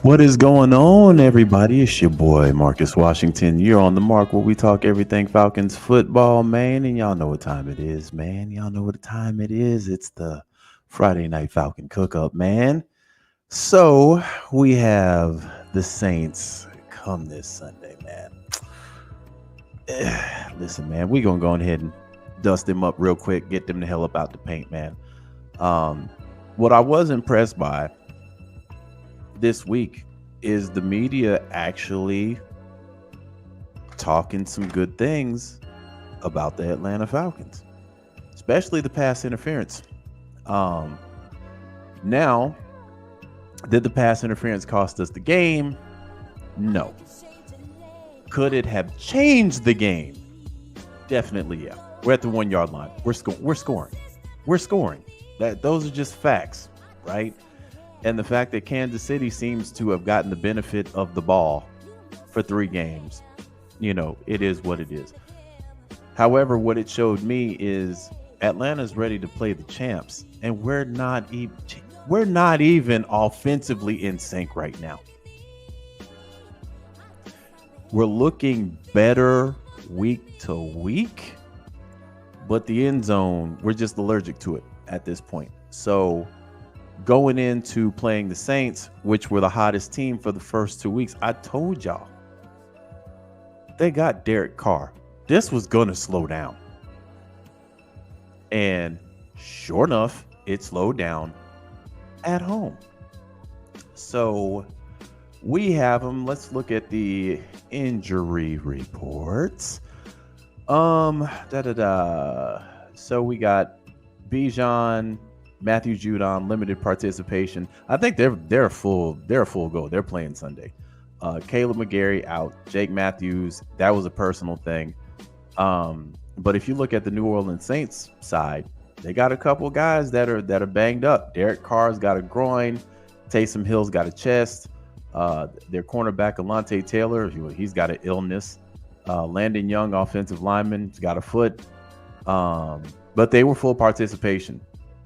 What is going on, everybody? It's your boy Marcus Washington. You're on the mark where we talk everything Falcons football, man. And y'all know what time it is, man. Y'all know what time it is. It's the Friday night Falcon cookup, man. So we have the Saints come this Sunday, man. Listen, man, we're gonna go ahead and dust them up real quick, get them the hell up out the paint, man. What I was impressed by this week is the media actually talking some good things about the Atlanta Falcons, especially the pass interference. Now, did the pass interference cost us the game? No. Could it have changed the game? Definitely, yeah. We're at the 1 yard line. We're scoring. Those are just facts, right? And the fact that Kansas City seems to have gotten the benefit of the ball for 3 games, it is what it is. However, what it showed me is Atlanta's ready to play the champs, and we're not even offensively in sync right now. We're looking better week to week, but the end zone, we're just allergic to it at this point. So going into playing the Saints, which were the hottest team for the first 2 weeks, I told y'all they got Derek Carr. This was going to slow down. And sure enough, it slowed down at home. So we have them. Let's look at the injury reports. So we got Bijan, Matthew Judon, limited participation. I think they're a full go. They're playing Sunday. Caleb McGarry out. Jake Matthews, that was a personal thing. But if you look at the New Orleans Saints side, they got a couple guys that are banged up. Derek Carr's got a groin. Taysom Hill's got a chest. Their cornerback Alontae Taylor, he's got an illness. Landon Young, offensive lineman, has got a foot. But they were full participation.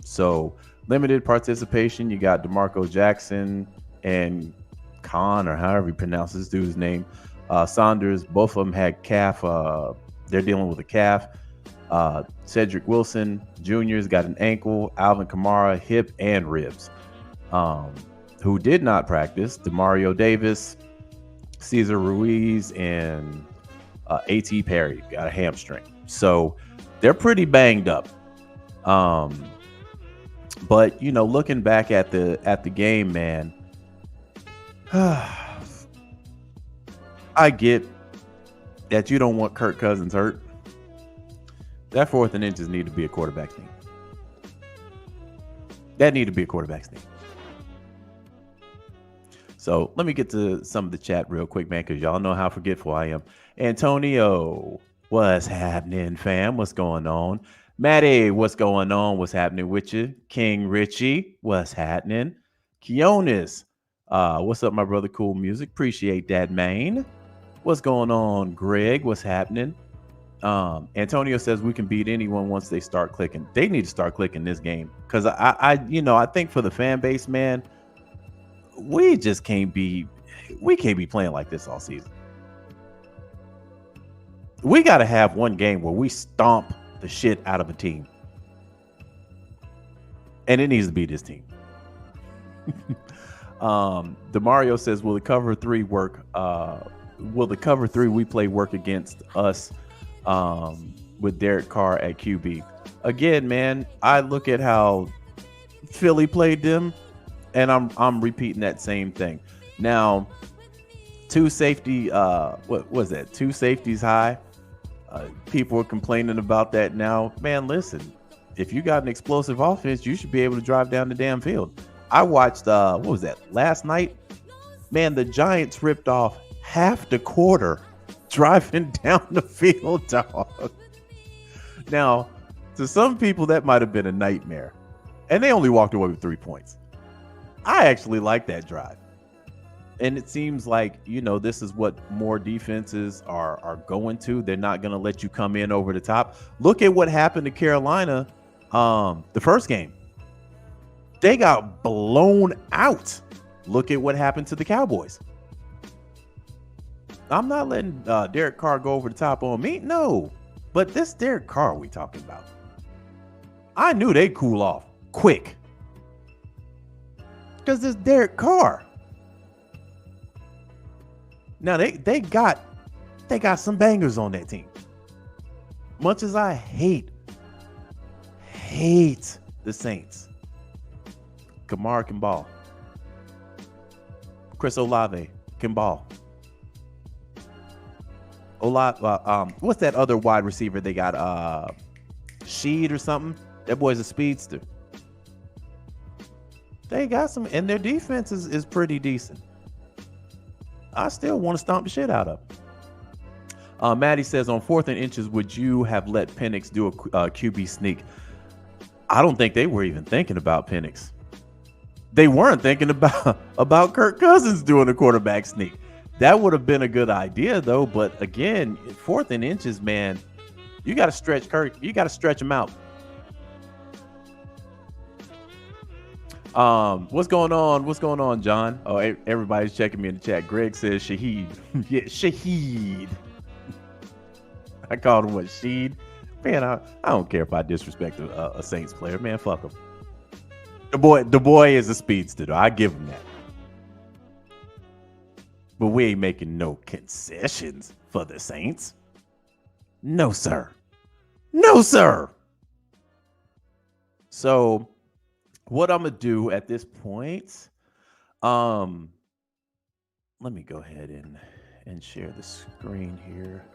So limited participation, you got DeMarco Jackson and Khan, or however you pronounce this dude's name. Saunders, both of them had calf. They're dealing with a calf. Cedric Wilson Jr.'s got an ankle. Alvin Kamara, hip and ribs. Who did not practice, DeMario Davis, Cesar Ruiz, and A.T. Perry got a hamstring. So they're pretty banged up. But looking back at the game, man, I get that you don't want Kirk Cousins hurt. That 4th and inches need to be a quarterback sneak. That need to be a quarterback sneak. So let me get to some of the chat real quick, man, because y'all know how forgetful I am. Antonio, what's happening, fam? What's going on? Maddie, what's going on? What's happening with you? King Richie, what's happening? Keonis, what's up, my brother? Cool music. Appreciate that, man. What's going on, Greg? What's happening? Antonio says we can beat anyone once they start clicking. They need to start clicking this game because I think for the fan base, man, we can't be playing like this all season. We got to have one game where we stomp the shit out of a team, and it needs to be this team. DeMario says, will the cover 3 work? Will the cover 3 we play work against us with Derek Carr at QB? Again, man, I look at how Philly played them, and I'm repeating that same thing. Now, 2 safety, what was that? 2 safeties high. People are complaining about that now. Man, listen, if you got an explosive offense, you should be able to drive down the damn field. I watched, what was that, last night? Man, the Giants ripped off half the quarter driving down the field, dog. Now, to some people, that might have been a nightmare. And they only walked away with 3 points. I actually like that drive. And it seems like, this is what more defenses are going to. They're not going to let you come in over the top. Look at what happened to Carolina the first game. They got blown out Look at what happened to the Cowboys. I'm not letting Derek Carr go over the top on me. No. But this Derek Carr we talking about. I knew they'd cool off quick. Because this Derek Carr. Now they got some bangers on that team. Much as I hate the Saints. Kamara can ball. Chris Olave can ball. What's that other wide receiver they got? Sheed or something? That boy's a speedster. They got some, and their defense is pretty decent. I still want to stomp the shit out of them. Maddie says, on 4th and inches, would you have let Penix do a QB sneak? I don't think they were even thinking about Penix. They weren't thinking about Kirk Cousins doing a quarterback sneak. That would have been a good idea, though. But again, 4th and inches, man, you got to stretch Kirk. You got to stretch him out. What's going on? What's going on, John? Oh, everybody's checking me in the chat. Greg says Shaheed. Yeah, Shaheed. I called him what, Sheed? Man, I don't care if I disrespect a Saints player. Man, fuck him. The boy is a speedster, though. I give him that. But we ain't making no concessions for the Saints. No, sir. No, sir. So, what I'm going to do at this point, let me go ahead and share the screen here.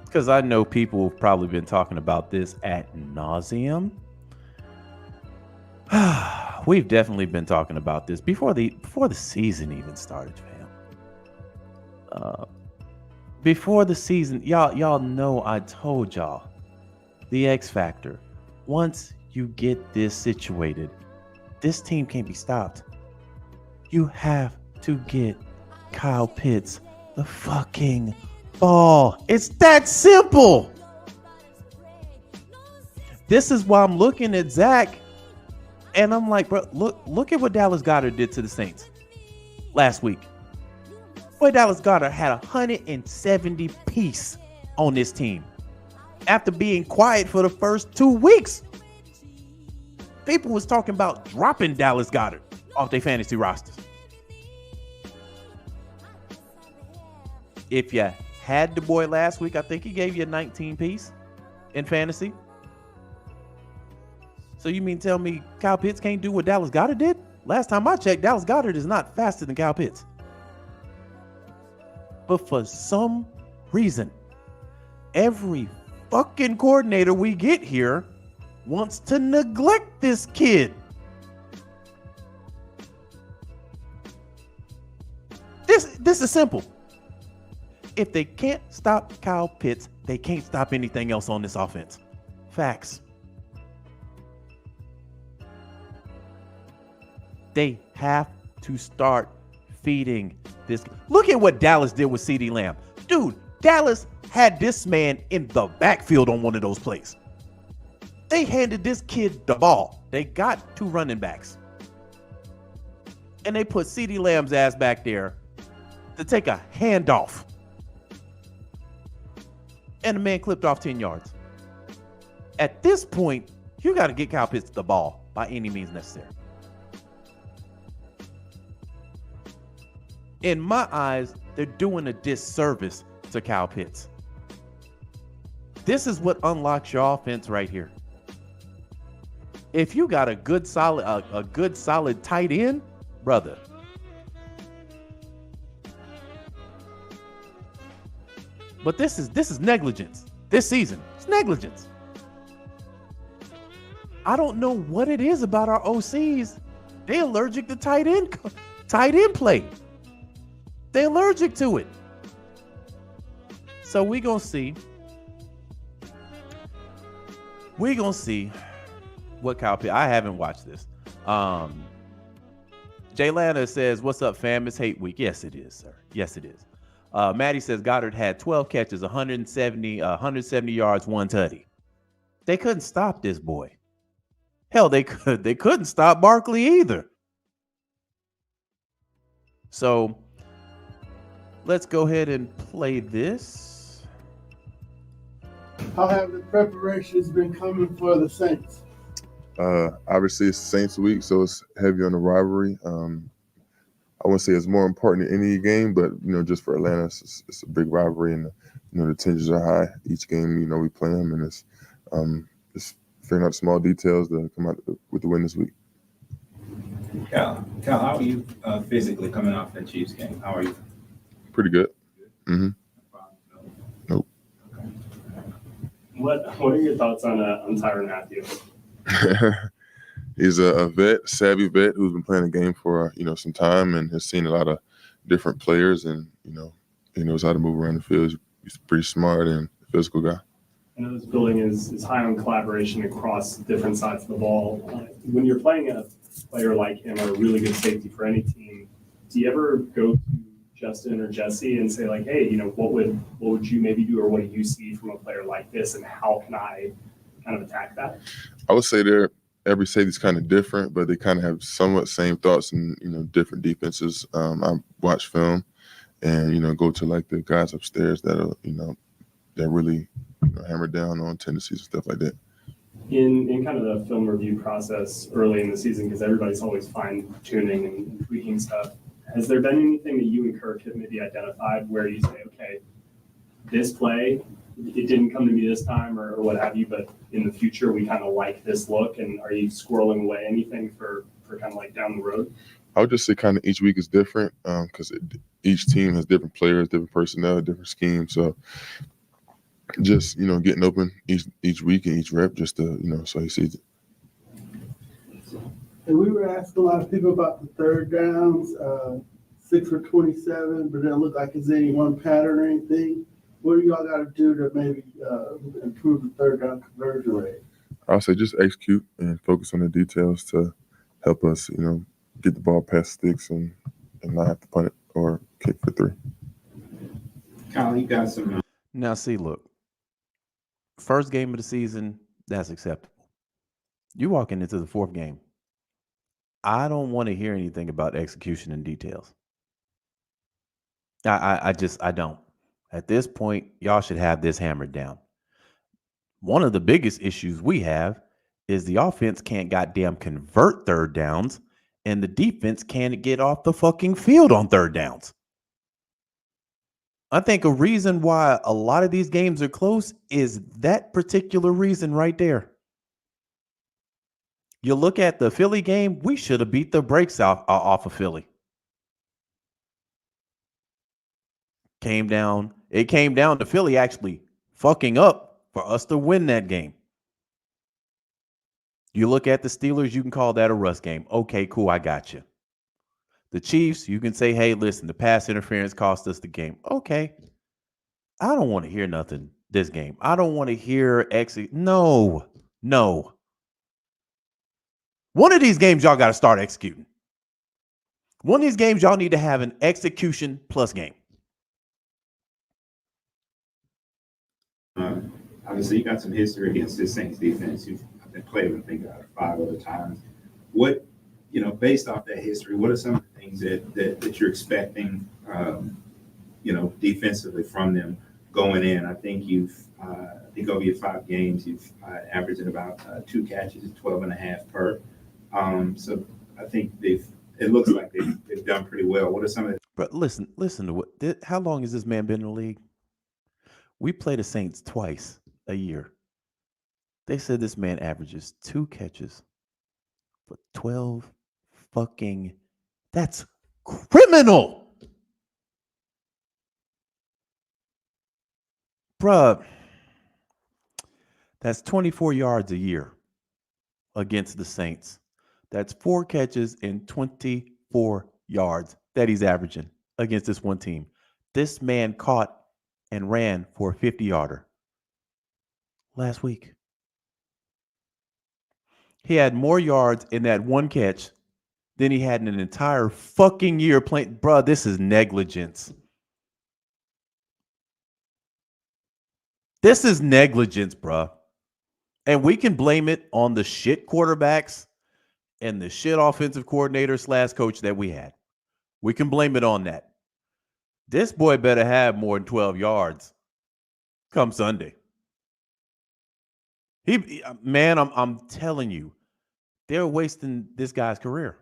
Because I know people have probably been talking about this ad nauseum. We've definitely been talking about this before the season even started, fam. Before the season, y'all know I told y'all the X factor. Once you get this situated, this team can't be stopped. You have to get Kyle Pitts the fucking ball. It's that simple. This is why I'm looking at Zach and I'm like, bro, look at what Dallas Goedert did to the Saints last week. Boy, Dallas Goedert had 170 piece on this team after being quiet for the first 2 weeks. People was talking about dropping Dallas Goedert off their fantasy rosters. If you had the boy last week, I think he gave you a 19 piece in fantasy. So you mean tell me Kyle Pitts can't do what Dallas Goedert did? Last time I checked, Dallas Goedert is not faster than Kyle Pitts. But for some reason, every fucking coordinator we get here wants to neglect this kid. This is simple. If they can't stop Kyle Pitts, they can't stop anything else on this offense. Facts. They have to start feeding this. Look at what Dallas did with CeeDee Lamb. Dude, Dallas had this man in the backfield on one of those plays. They handed this kid the ball. They got 2 running backs. And they put CeeDee Lamb's ass back there to take a handoff. And the man clipped off 10 yards. At this point, you got to get Kyle Pitts the ball by any means necessary. In my eyes, they're doing a disservice to Kyle Pitts. This is what unlocks your offense right here. If you got a good solid tight end, brother. But this is negligence. This season, it's negligence. I don't know what it is about our OCs. They're allergic to tight end play. They're allergic to it. So we're going to see. We're going to see what Kyle Pitts. I haven't watched this. Jay Lana says, what's up, fam? It's hate week. Yes, it is, sir. Yes, it is. Maddie says Goddard had 12 catches, 170 yards, 1 tutty. They couldn't stop this boy. Hell, they couldn't stop Barkley either. So let's go ahead and play this. How have the preparations been coming for the Saints? Obviously, it's Saints week, so it's heavy on the rivalry. I wouldn't say it's more important than any game, but just for Atlanta, it's a big rivalry, and the tensions are high. Each game, we play them, and it's just figuring out small details to come out with the win this week. Cal, how are you physically coming off that Chiefs game? How are you? Pretty good. Mm-hmm. Nope. Okay. What are your thoughts on Tyrann Mathieu? He's a vet, savvy vet who's been playing the game for some time and has seen a lot of different players, and he knows how to move around the field. He's pretty smart and a physical guy. I know this building is high on collaboration across different sides of the ball. When you're playing a player like him or a really good safety for any team, do you ever go to Justin or Jesse and say, like, hey, what would you maybe do, or what do you see from a player like this, and how can I kind of attack that? I would say every safety's kind of different, but they kind of have somewhat same thoughts and different defenses. I watch film and go to like the guys upstairs that are that really hammer down on tendencies and stuff like that. In kind of the film review process early in the season, because everybody's always fine-tuning and tweaking stuff, has there been anything that you and Kirk have maybe identified where you say, okay, this play, it didn't come to me this time or what have you, but in the future we kind of like this look, and are you squirreling away anything for kind of like down the road? I would just say kind of each week is different because each team has different players, different personnel, different schemes. So just, getting open each week and each rep just to, so he sees it. And we were asking a lot of people about the third downs, 6 for 27, but it doesn't look like it's any one pattern or anything. What do y'all got to do to maybe improve the third down conversion rate? I'll say just execute and focus on the details to help us, get the ball past sticks and not have to punt it or kick for 3. Kyle, you got some. Now, see, look, first game of the season, that's acceptable. You walking into the 4th game, I don't want to hear anything about execution and details. I don't. At this point, y'all should have this hammered down. One of the biggest issues we have is the offense can't goddamn convert third downs, and the defense can't get off the fucking field on third downs. I think a reason why a lot of these games are close is that particular reason right there. You look at the Philly game, we should have beat the brakes off of Philly. It came down to Philly actually fucking up for us to win that game. You look at the Steelers, you can call that a rust game. Okay, cool, I got you. The Chiefs, you can say, hey, listen, the pass interference cost us the game. Okay. I don't want to hear nothing this game. I don't want to hear No. One of these games, y'all got to start executing. One of these games, y'all need to have an execution plus game. Obviously, you got some history against this Saints defense. You've been played with, I think, 5 other times. What, based off that history, what are some of the things that you're expecting, defensively from them going in? I think over your 5 games, you've averaged about 2 catches, 12.5 per. So I think it looks like they've done pretty well. What are some of the? But listen to how long has this man been in the league? We play the Saints twice a year. They said this man averages 2 catches for 12 fucking. That's criminal. Bruh. That's 24 yards a year against the Saints. That's 4 catches and 24 yards that he's averaging against this one team. This man caught and ran for a 50-yarder last week. He had more yards in that one catch than he had in an entire fucking year playing. Bruh, this is negligence. This is negligence, bruh. And we can blame it on the shit quarterbacks and the shit offensive coordinator / coach that we had. We can blame it on that. This boy better have more than 12 yards come Sunday. Man, I'm telling you, they're wasting this guy's career.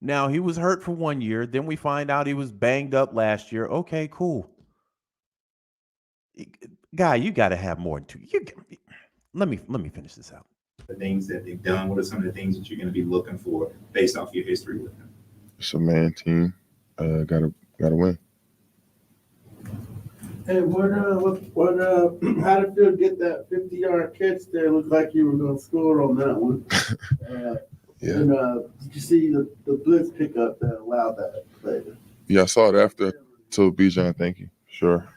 Now, he was hurt for 1 year. Then we find out he was banged up last year. Okay, cool. Guy, you got to have more than 2. Let me finish this out. The things that they've done, what are some of the things that you're going to be looking for based off your history with them? It's a man team. Gotta win. Hey, how did Phil get that 50-yard catch there? Looked like you were going to score on that one. Yeah. And did you see the blitz pickup that allowed that play? Yeah, I saw it after. Told Bijan, thank you. Sure.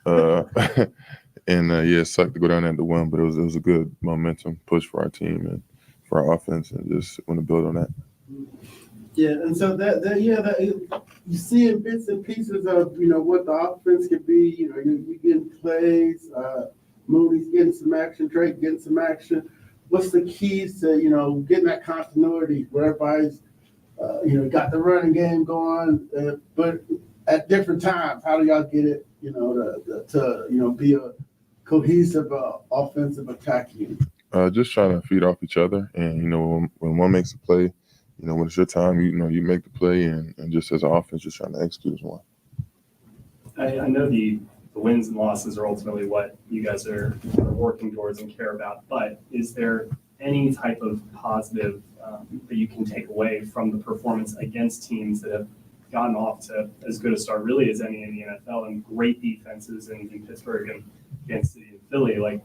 And it sucked to go down there to win, but it was a good momentum push for our team and for our offense, and just want to build on that. Yeah, and so that you see in bits and pieces of what the offense could be. You're getting plays. Mooney's getting some action. Drake getting some action. What's the keys to getting that continuity where everybody's got the running game going, but at different times? How do y'all get it to be a cohesive offensive attack unit? Just trying to feed off each other, and when one makes a play, when it's your time, you make the play, and just as an offense, just trying to execute as one. I know the wins and losses are ultimately what you guys are working towards and care about, but is there any type of positive that you can take away from the performance against teams that have gotten off to as good a start really as any in the NFL, and great defenses in Pittsburgh and Kansas City and Philly, like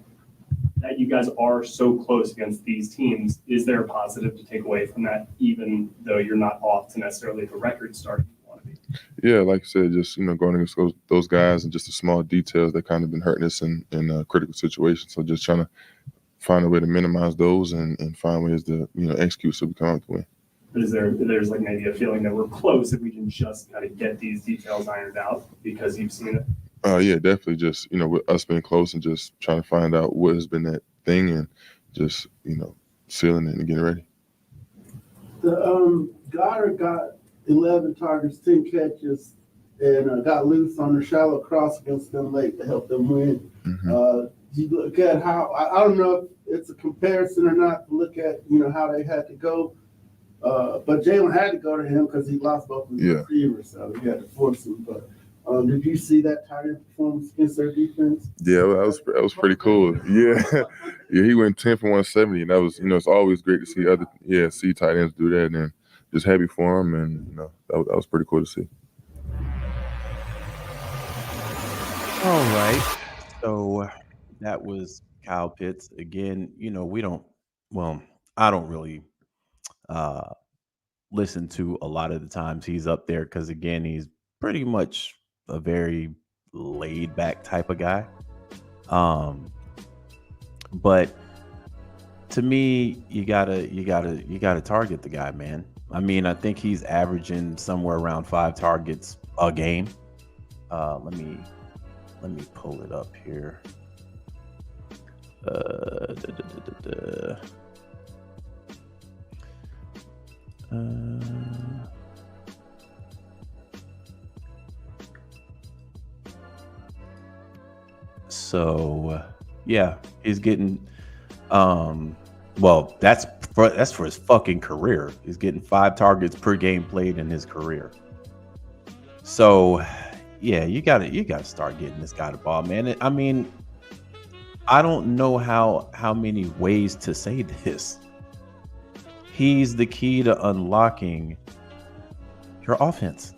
that you guys are so close against these teams? Is there a positive to take away from that, even though you're not off to necessarily the record start you want to be? Yeah, like I said, just going against those guys and just the small details that kind of been hurting us in critical situations. So just trying to find a way to minimize those and find ways to execute so we come out to win. But there's like maybe a feeling that we're close if we can just kind of get these details ironed out because you've seen it? Yeah, definitely. Just with us being close and just trying to find out what has been that thing, and just sealing it and getting ready. The Goddard got 11 targets, 10 catches, and got loose on the shallow cross against them late to help them win. Mm-hmm. You look at how I don't know if it's a comparison or not to look at how they had to go, but Jalen had to go to him because he lost both of his receivers, so he had to force him. But did you see that tight end performance against their defense? Yeah, that was pretty cool. Yeah, he went 10 for 170, and that was it's always great to see see tight ends do that, and just happy for him, and that was pretty cool to see. All right, so that was Kyle Pitts again. I don't really listen to a lot of the times he's up there because again, he's pretty much a very laid back type of guy. But to me, you gotta target the guy, man. I mean, I think he's averaging somewhere around 5 targets a game. Let me pull it up here. So yeah, he's getting well, that's for his fucking career. He's getting 5 targets per game played in his career. So yeah, you gotta start getting this guy the ball, man. I mean, I don't know how many ways to say this. He's the key to unlocking your offense.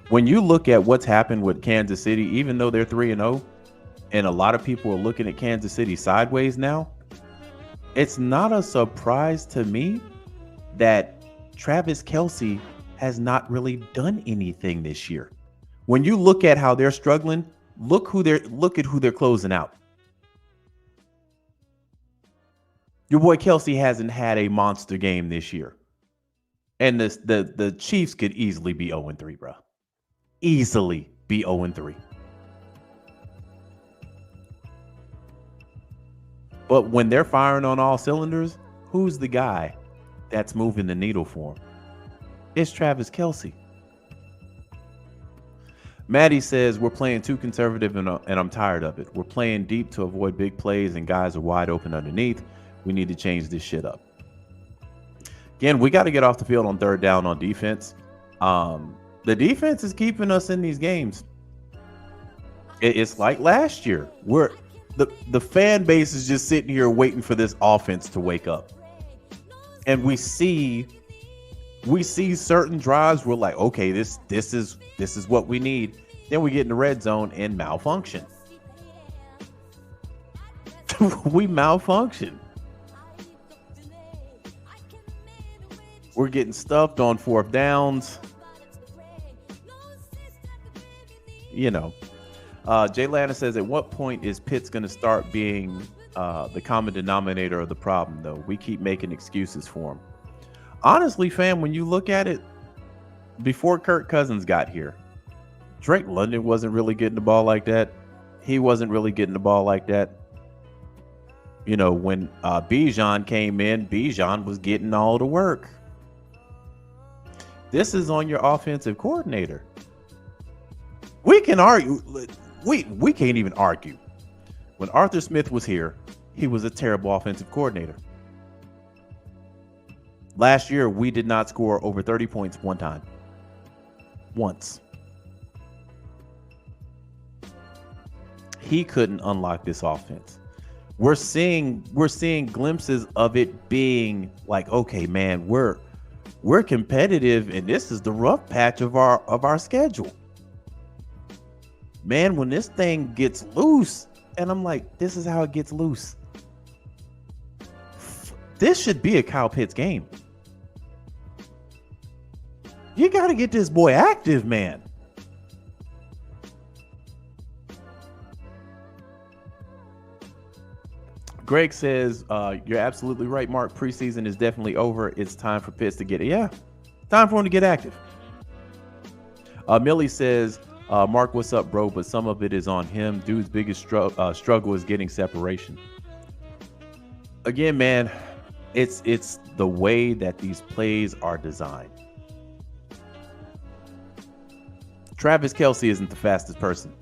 When you look at what's happened with Kansas City, even though they're 3-0, and a lot of people are looking at Kansas City sideways now, it's not a surprise to me that Travis Kelce has not really done anything this year. When you look at how they're struggling, look at who they're closing out. Your boy Kelce hasn't had a monster game this year. And the Chiefs could easily be 0-3, bro. Easily be 0-3. But when they're firing on all cylinders, who's the guy that's moving the needle for him? It's Travis Kelce. Maddie says, we're playing too conservative and I'm tired of it. We're playing deep to avoid big plays and guys are wide open underneath. We need to change this shit up. Again, we got to get off the field on third down on defense. The defense is keeping us in these games. It's like last year. The fan base is just sitting here waiting for this offense to wake up. And we see certain drives. We're like, okay, this is what we need. Then we get in the red zone and malfunction. We malfunction. We're getting stuffed on fourth downs. You know, Jay Lana says, at what point is Pitts going to start being the common denominator of the problem, though? We keep making excuses for him. Honestly, fam, when you look at it, before Kirk Cousins got here, Drake London wasn't really getting the ball like that. He wasn't really getting the ball like that. You know, when Bijan came in, Bijan was getting all the work. This is on your offensive coordinator. We can argue. We can't even argue. When Arthur Smith was here, he was a terrible offensive coordinator. Last year, we did not score over 30 points one time. Once. He couldn't unlock this offense. We're seeing glimpses of it being like, okay, man, we're competitive, and this is the rough patch of our schedule. Man, when this thing gets loose, and I'm like, this is how it gets loose. This should be a Kyle Pitts game. You got to get this boy active, man. Greg says, you're absolutely right, Mark. Preseason is definitely over. It's time for Pitts to get it. Yeah, time for him to get active. Millie says, Mark, what's up, bro? But some of it is on him. Dude's biggest struggle is getting separation. Again, man, it's the way that these plays are designed. Travis Kelce isn't the fastest person,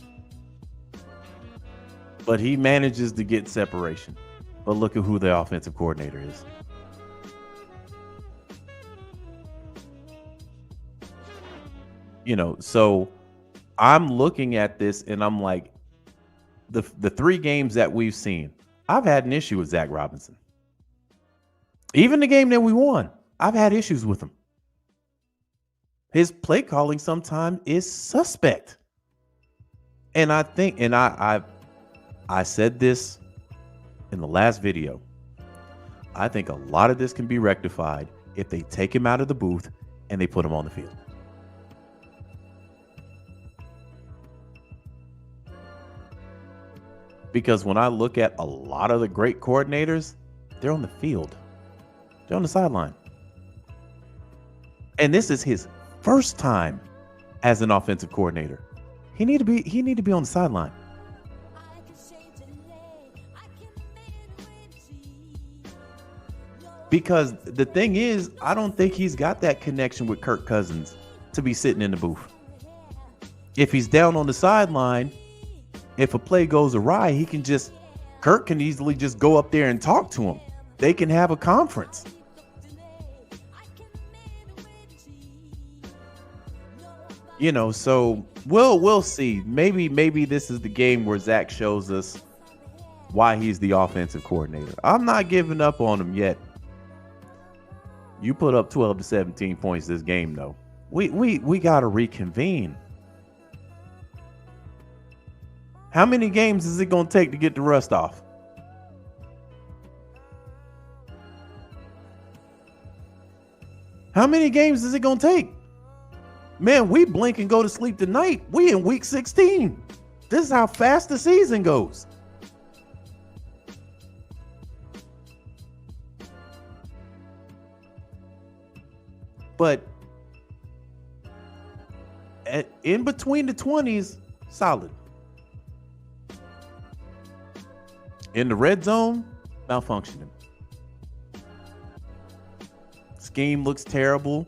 but he manages to get separation. But look at who the offensive coordinator is. You know, so I'm looking at this and I'm like, the 3 games that we've seen, I've had an issue with Zach Robinson. Even the game that we won, I've had issues with him. His play calling sometimes is suspect. And I think, and I said this in the last video, I think a lot of this can be rectified if they take him out of the booth and they put him on the field. Because when I look at a lot of the great coordinators, they're on the field. They're on the sideline. And this is his first time as an offensive coordinator. He need to be on the sideline. Because the thing is, I don't think he's got that connection with Kirk Cousins to be sitting in the booth. If he's down on the sideline, if a play goes awry, Kirk can easily just go up there and talk to him. They can have a conference. You know, so we'll see. Maybe this is the game where Zach shows us why he's the offensive coordinator. I'm not giving up on him yet. You put up 12 to 17 points this game, though. We got to reconvene. How many games is it going to take to get the rust off? How many games is it going to take? Man, we blink and go to sleep tonight. We in week 16. This is how fast the season goes. But in between the 20s, solid. In the red zone, malfunctioning. Scheme looks terrible.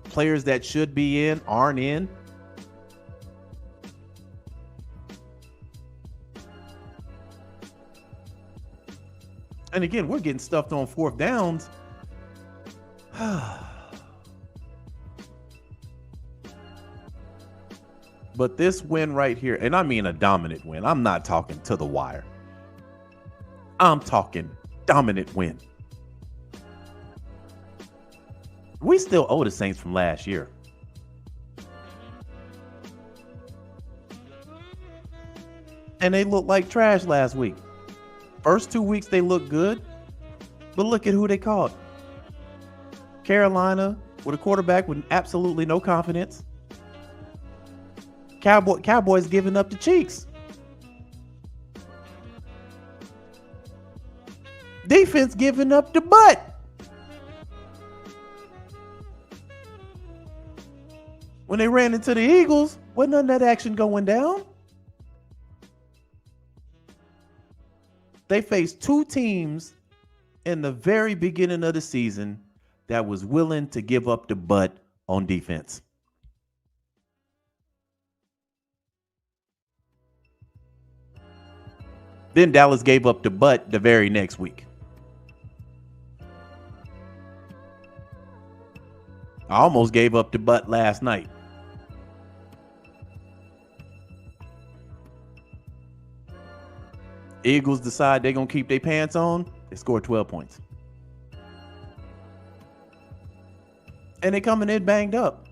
Players that should be in aren't in. And again, we're getting stuffed on fourth downs. But this win right here, and I mean a dominant win. I'm not talking to the wire. I'm talking dominant win. We still owe the Saints from last year. And they looked like trash last week. First 2 weeks, they looked good. But look at who they caught. Carolina with a quarterback with absolutely no confidence. Cowboys giving up the cheeks. Defense giving up the butt. When they ran into the Eagles, wasn't none of that action going down. They faced two teams in the very beginning of the season that was willing to give up the butt on defense. Then Dallas gave up the butt the very next week. I almost gave up the butt last night. Eagles decide they're going to keep their pants on. They score 12 points. And they coming in banged up.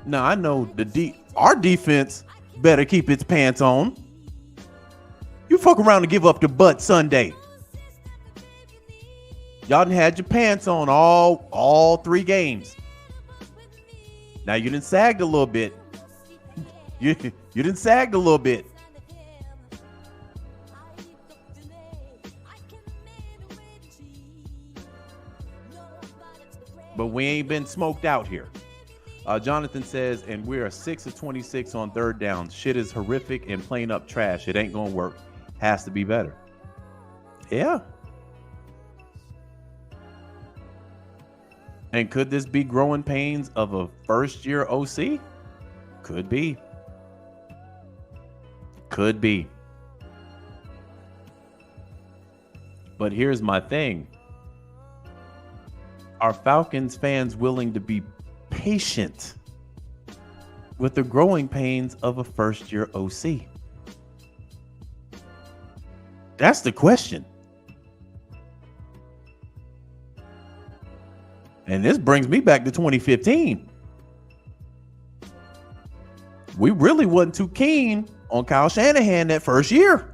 Now, I know our defense better keep its pants on. You fuck around and give up the butt Sunday. Y'all done had your pants on all 3 games. Now you done sagged a little bit. You done sagged a little bit. But we ain't been smoked out here. Jonathan says, and we are 6 of 26 on third down. Shit is horrific and plain up trash. It ain't gonna work. Has to be better. Yeah. And could this be growing pains of a first-year OC? Could be. Could be. But here's my thing. Are Falcons fans willing to be patient with the growing pains of a first-year OC? That's the question. And this brings me back to 2015. We really wasn't too keen on Kyle Shanahan that first year.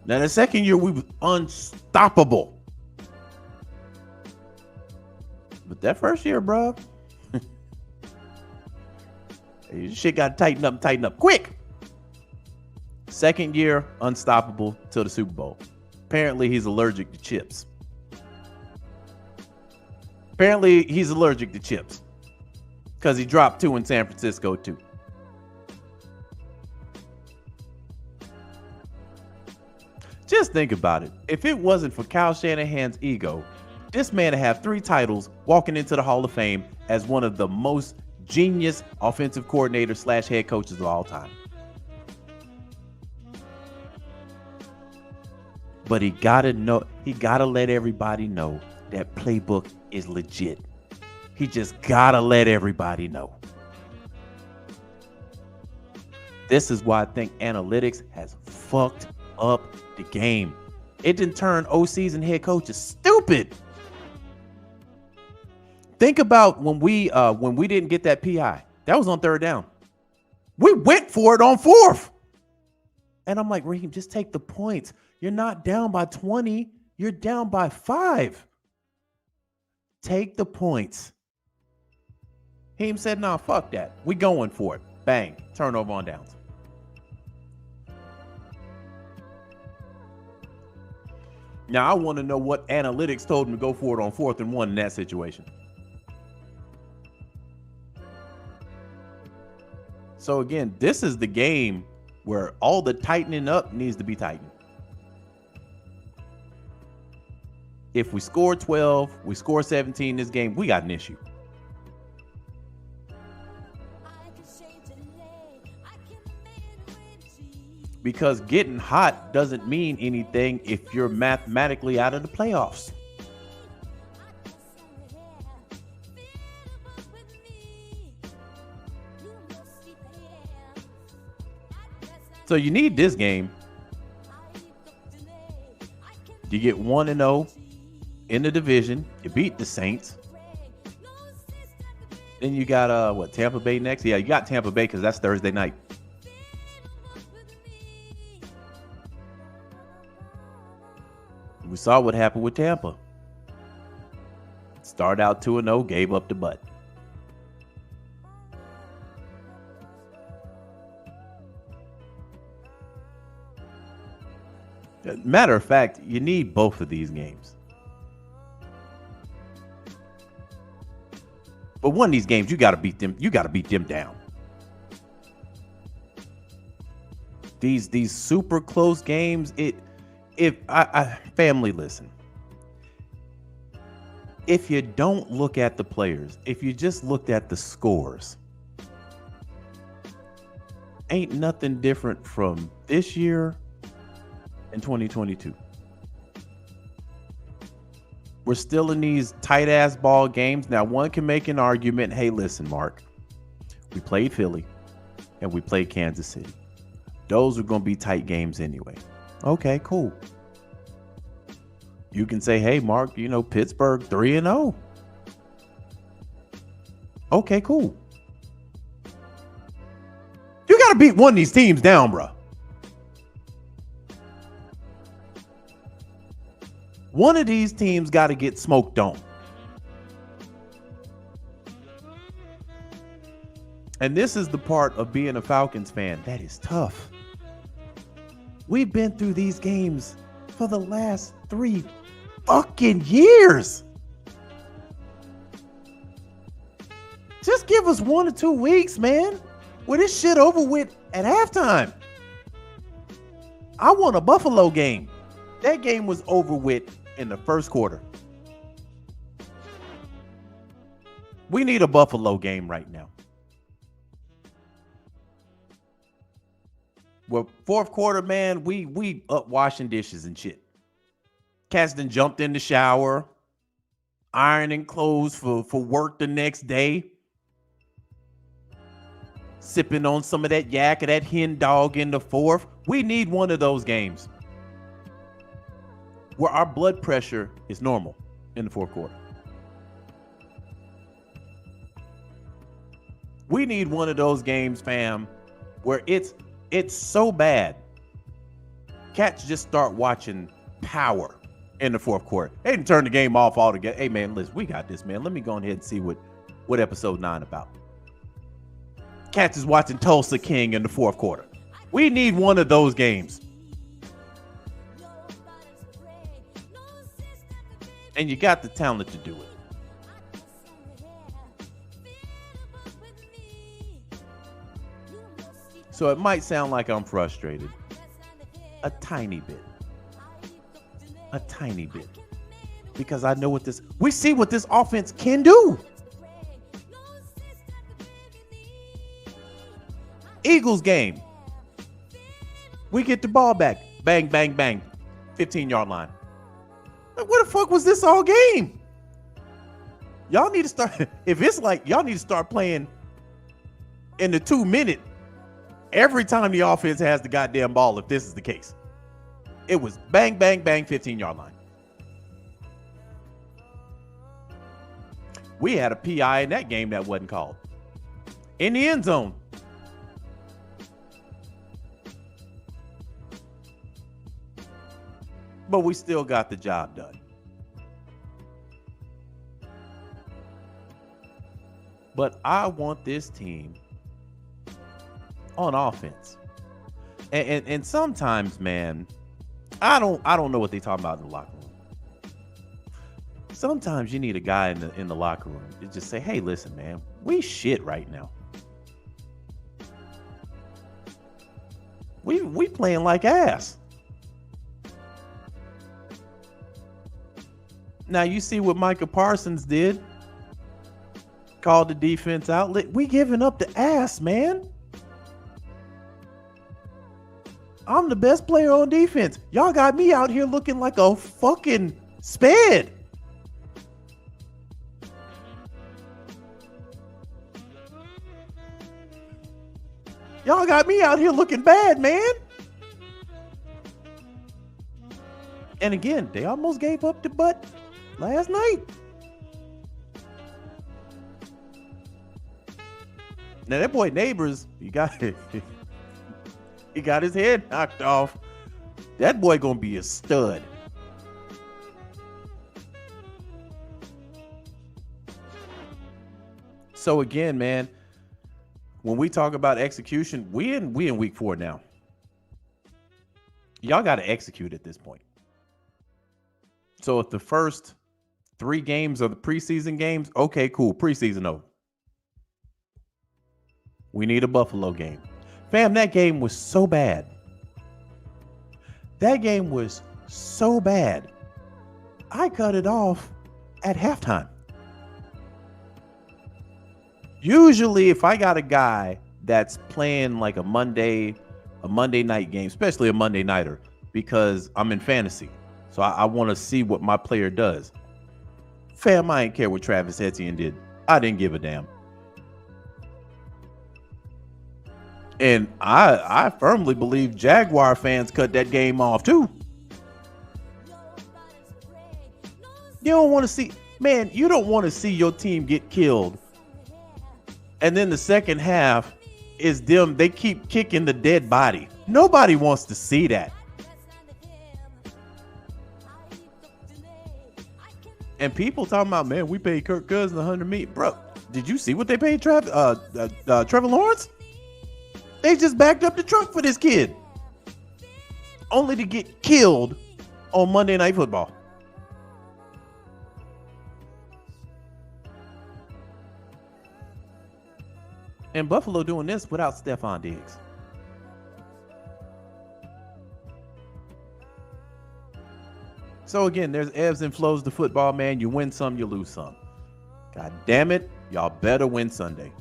Now, the second year, we was unstoppable. But that first year, bro, shit got to tighten up quick. Second year, unstoppable till the Super Bowl. Apparently, he's allergic to chips. Apparently, he's allergic to chips because he dropped 2 in San Francisco, too. Just think about it. If it wasn't for Kyle Shanahan's ego, this man would have 3 titles walking into the Hall of Fame as one of the most genius offensive coordinators / head coaches of all time. But he gotta let everybody know that playbook is legit. He just gotta let everybody know. This is why I think analytics has fucked up the game. It didn't turn OCs and head coaches stupid. Think about when we didn't get that PI. That was on third down. We went for it on fourth. And I'm like, Raheem, just take the points. You're not down by 20. You're down by 5. Take the points. He said, nah, fuck that. We going for it. Bang. Turnover on downs. Now, I want to know what analytics told him to go for it on 4th and 1 in that situation. So again, this is the game where all the tightening up needs to be tightened. If we score 12, we score 17 this game, we got an issue. Because getting hot doesn't mean anything if you're mathematically out of the playoffs. So you need this game. You get 1-0 in the division. You beat the Saints. Then you got Tampa Bay next? Yeah, you got Tampa Bay because that's Thursday night. We saw what happened with Tampa. Started out 2-0, gave up the butt. Matter of fact, you need both of these games. But one of these games, you got to beat them. You got to beat them down. These super close games. Family, listen. If you don't look at the players, if you just looked at the scores, ain't nothing different from this year in 2022. We're still in these tight ass ball games. Now, one can make an argument. Hey, listen, Mark, we played Philly and we played Kansas City. Those are going to be tight games anyway. Okay, cool. You can say, hey, Mark, Pittsburgh 3-0. Okay, cool. You got to beat one of these teams down, bro. One of these teams got to get smoked on. And this is the part of being a Falcons fan that is tough. We've been through these games for the last 3 fucking years. Just give us 1 or 2 weeks, man. With this shit over with at halftime. I want a Buffalo game. That game was over with in the first quarter. We need a Buffalo game right now. Well, fourth quarter, man, we up washing dishes and shit. Cats done jumped in the shower, ironing clothes for work the next day, sipping on some of that yak or that hen dog in the fourth. We need one of those games where our blood pressure is normal in the fourth quarter. We need one of those games, fam, where it's so bad. Cats just start watching Power in the fourth quarter. They didn't turn the game off altogether. Hey, man, listen, we got this, man. Let me go ahead and see what episode 9 about. Cats is watching Tulsa King in the fourth quarter. We need one of those games. And you got the talent to do it. So it might sound like I'm frustrated. A tiny bit. A tiny bit. Because I know we see what this offense can do. Eagles game. We get the ball back. Bang, bang, bang. 15-yard line. Where the fuck was this all game? Y'all need to start. If it's like y'all need to start playing in the 2-minute every time the offense has the goddamn ball, if this is the case. It was bang, bang, bang, 15-yard line. We had a PI in that game that wasn't called. In the end zone. But we still got the job done. But I want this team on offense. And sometimes, man, I don't know what they talking about in the locker room. Sometimes you need a guy in the locker room to just say, hey, listen, man, we shit right now. We playing like ass. Now you see what Micah Parsons did. Called the defense out. We giving up the ass, man. I'm the best player on defense. Y'all got me out here looking like a fucking sped. Y'all got me out here looking bad, man. And again, they almost gave up the butt last night. Now that boy Neighbors, he got his head knocked off. That boy gonna be a stud. So again, man, when we talk about execution, we in week 4 now. Y'all got to execute at this point. So if the first 3 games are the preseason games, okay, cool, preseason over. We need a Buffalo game. Fam, that game was so bad. That game was so bad. I cut it off at halftime. Usually, if I got a guy that's playing like a Monday night game, especially a Monday nighter, because I'm in fantasy, so I want to see what my player does. Fam, I ain't care what Travis Etienne did. I didn't give a damn. And I firmly believe Jaguar fans cut that game off too. You don't want to see, man, you don't want to see your team get killed. And then the second half is them, they keep kicking the dead body. Nobody wants to see that. And people talking about, man, we paid Kirk Cousins $100 million. Bro, did you see what they paid Trevor Lawrence? They just backed up the truck for this kid. Only to get killed on Monday Night Football. And Buffalo doing this without Stephon Diggs. So again, there's ebbs and flows to football, man. You win some, you lose some. God damn it, y'all better win Sunday.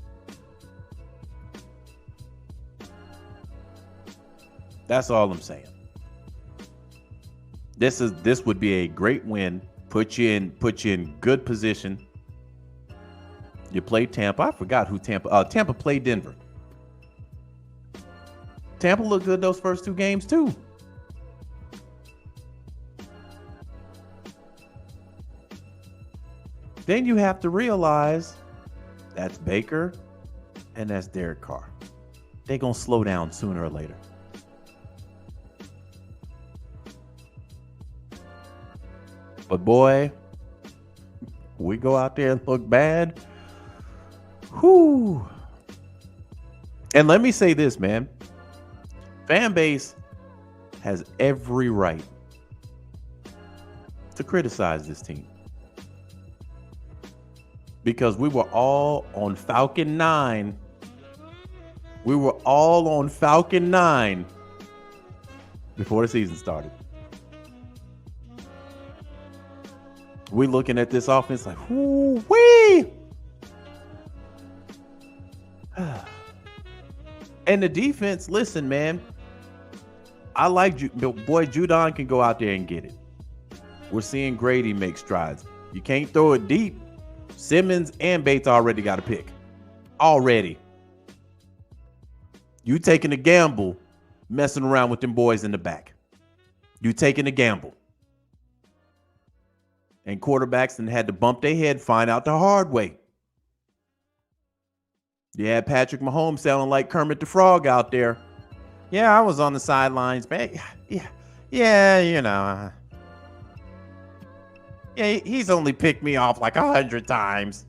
That's all I'm saying. This would be a great win. Put you in good position. You played Tampa. I forgot who Tampa played Denver. Tampa looked good those first 2 games too. Then you have to realize that's Baker and that's Derek Carr. They're going to slow down sooner or later. But boy, we go out there and look bad. Whew. And let me say this, man. Fan base has every right to criticize this team. Because we were all on Falcon 9. We were all on Falcon 9 before the season started. We looking at this offense like, whoo-wee! And the defense, listen, man. I like boy, Judon can go out there and get it. We're seeing Grady make strides. You can't throw it deep. Simmons and Bates already got a pick. Already. You taking a gamble messing around with them boys in the back. You taking a gamble. And quarterbacks and had to bump their head, find out the hard way. You had Patrick Mahomes sounding like Kermit the Frog out there. Yeah, I was on the sidelines, man. Yeah, you know. Yeah, he's only picked me off like 100 times.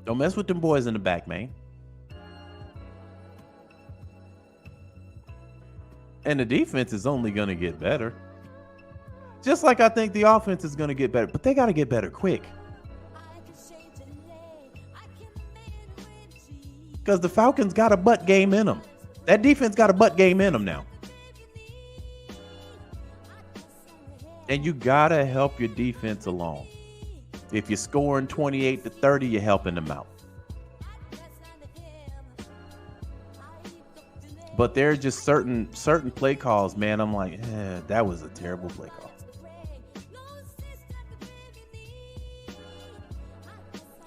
Don't mess with them boys in the back, man. And the defense is only going to get better. Just like I think the offense is going to get better. But they got to get better quick. Because the Falcons got a butt game in them. That defense got a butt game in them now. And you got to help your defense along. If you're scoring 28-30, you're helping them out. But there are just certain play calls, man. I'm like, that was a terrible play call.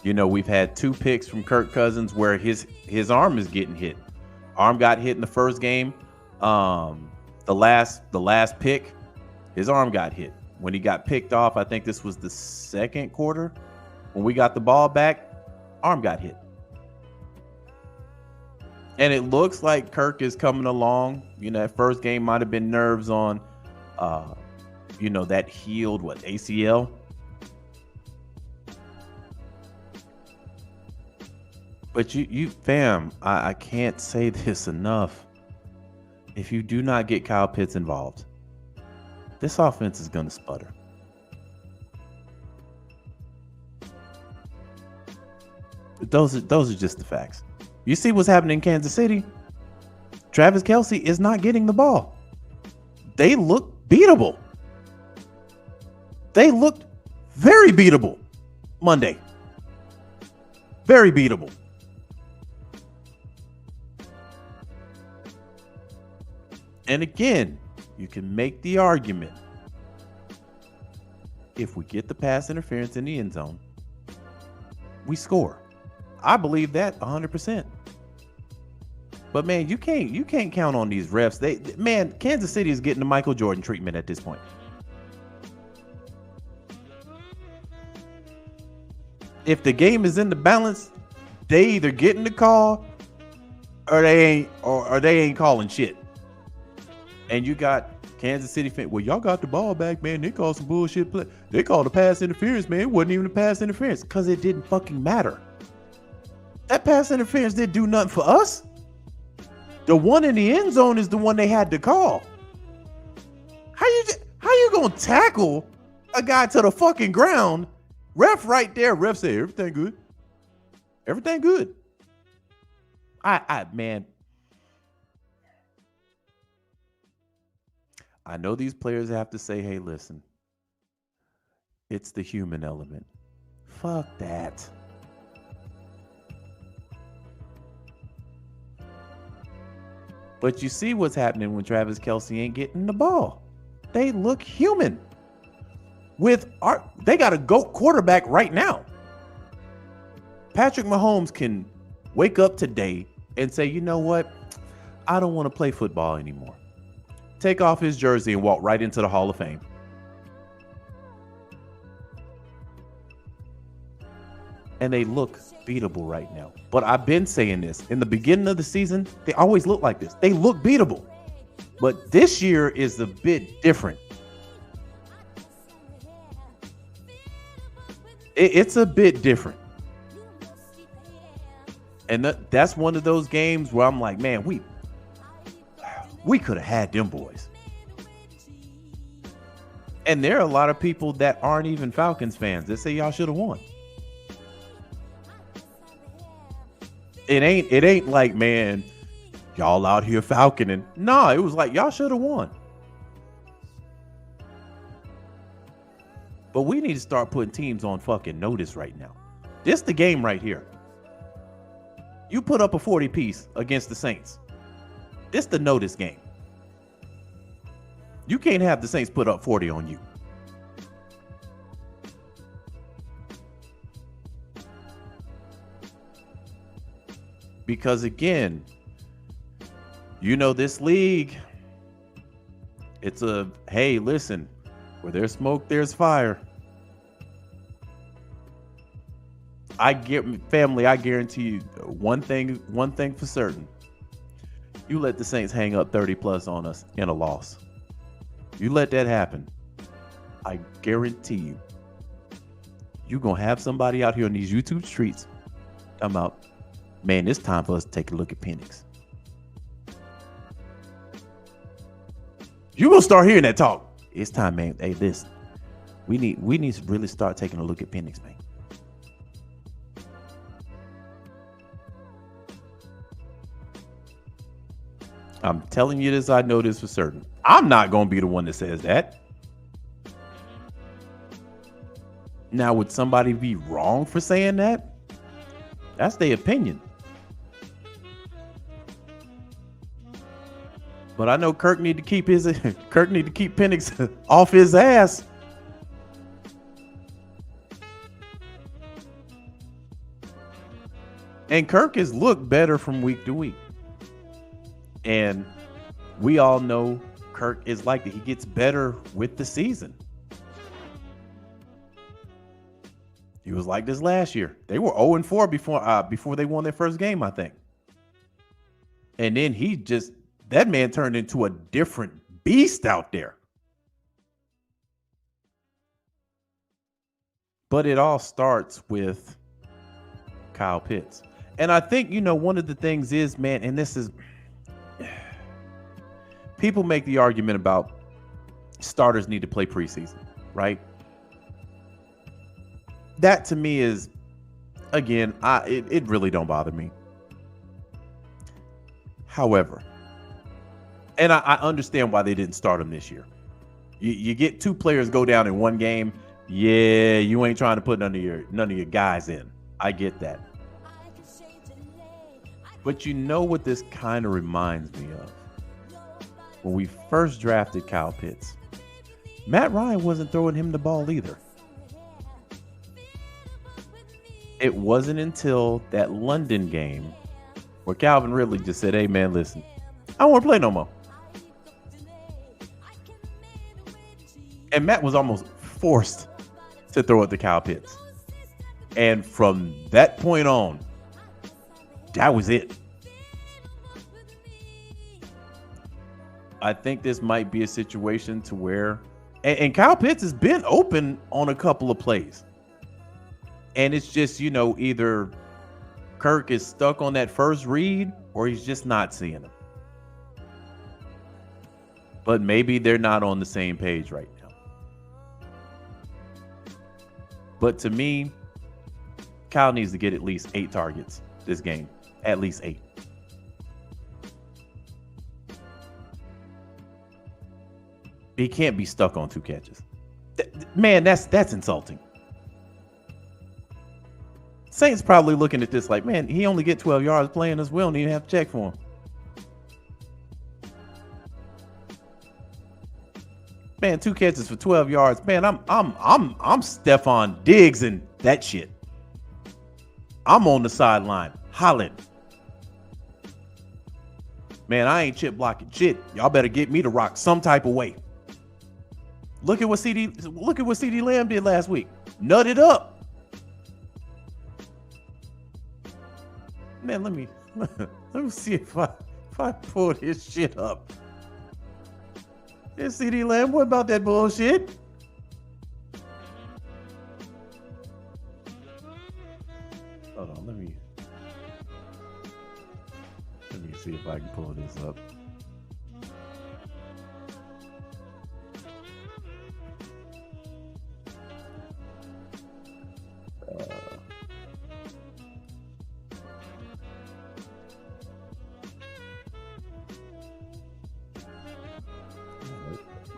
You know, we've had 2 picks from Kirk Cousins where his arm is getting hit. Arm got hit in the first game. The last pick, his arm got hit. When he got picked off, I think this was the second quarter. When we got the ball back, arm got hit. And it looks like Kirk is coming along. You know, that first game might have been nerves on, that healed, ACL? But fam, I can't say this enough. If you do not get Kyle Pitts involved, this offense is going to sputter. Those are just the facts. You see what's happening in Kansas City? Travis Kelce is not getting the ball. They look beatable. They looked very beatable Monday. Very beatable. And again, you can make the argument. If we get the pass interference in the end zone, we score. I believe that 100%. But man, you can't count on these refs. Kansas City is getting the Michael Jordan treatment at this point. If the game is in the balance, they either getting the call or they ain't calling shit. And you got Kansas City fans. Well, y'all got the ball back, man. They called some bullshit play. They called a pass interference, man. It wasn't even a pass interference because it didn't fucking matter. That pass interference didn't do nothing for us. The one in the end zone is the one they had to call. How you gonna tackle a guy to the fucking ground? Ref right there. Ref say everything good. Everything good. Man. I know these players have to say, hey, listen, it's the human element. Fuck that. But you see what's happening when Travis Kelce ain't getting the ball. They look human. They got a GOAT quarterback right now. Patrick Mahomes can wake up today and say, you know what? I don't want to play football anymore. Take off his jersey and walk right into the Hall of Fame. And they look beatable right now. But I've been saying this. In the beginning of the season, they always look like this. They look beatable. But this year is a bit different. It's a bit different. And that's one of those games where I'm like, man, we could have had them boys. And there are a lot of people that aren't even Falcons fans that say y'all should have won. It ain't like, man, y'all out here falconing. No, it was like y'all should have won. But we need to start putting teams on fucking notice right now. This the game right here. You put up a 40 piece against the Saints. This the notice game. You can't have the Saints put up 40 on you. Because again, this league, it's hey, listen, where there's smoke, there's fire. I guarantee you one thing for certain. You let the Saints hang up 30 plus on us in a loss. You let that happen. I guarantee you're going to have somebody out here on these YouTube streets talking about, man, it's time for us to take a look at Penix. You're going to start hearing that talk. It's time, man. Hey, listen. We need to really start taking a look at Penix, man. I'm telling you this. I know this for certain. I'm not going to be the one that says that. Now, would somebody be wrong for saying that? That's their opinion. But I know Kirk need to keep Penix off his ass. And Kirk has looked better from week to week. And we all know Kirk is like that. He gets better with the season. He was like this last year. They were 0-4 before they won their first game, I think. And then that man turned into a different beast out there. But it all starts with Kyle Pitts. And I think, one of the things is, man, and this is, people make the argument about starters need to play preseason, right? That to me is, again, it really don't bother me. However, and I understand why they didn't start him this year. You get two players go down in one game. Yeah, you ain't trying to put none of your guys in. I get that. But you know what this kind of reminds me of? When we first drafted Kyle Pitts, Matt Ryan wasn't throwing him the ball either. It wasn't until that London game where Calvin Ridley just said, hey, man, listen, I don't want to play no more. And Matt was almost forced to throw it to Kyle Pitts. And from that point on, that was it. I think this might be a situation to where, and Kyle Pitts has been open on a couple of plays. And it's just, either Kirk is stuck on that first read or he's just not seeing him. But maybe they're not on the same page right now. But to me, Kyle needs to get at least 8 targets this game. At least 8. He can't be stuck on 2 catches. Man, that's insulting. Saints probably looking at this like, man, he only get 12 yards playing us. We don't even have to check for him. Man, 2 catches for 12 yards. Man, I'm Stephon Diggs and that shit. I'm on the sideline hollering. Man, I ain't chip blocking shit. Y'all better get me to rock some type of way. Look at what CeeDee Lamb did last week. Nutted up. Man, let me see if I pull this shit up. It's CeeDee Lamb. What about that bullshit? Hold on, let me see if I can pull this up.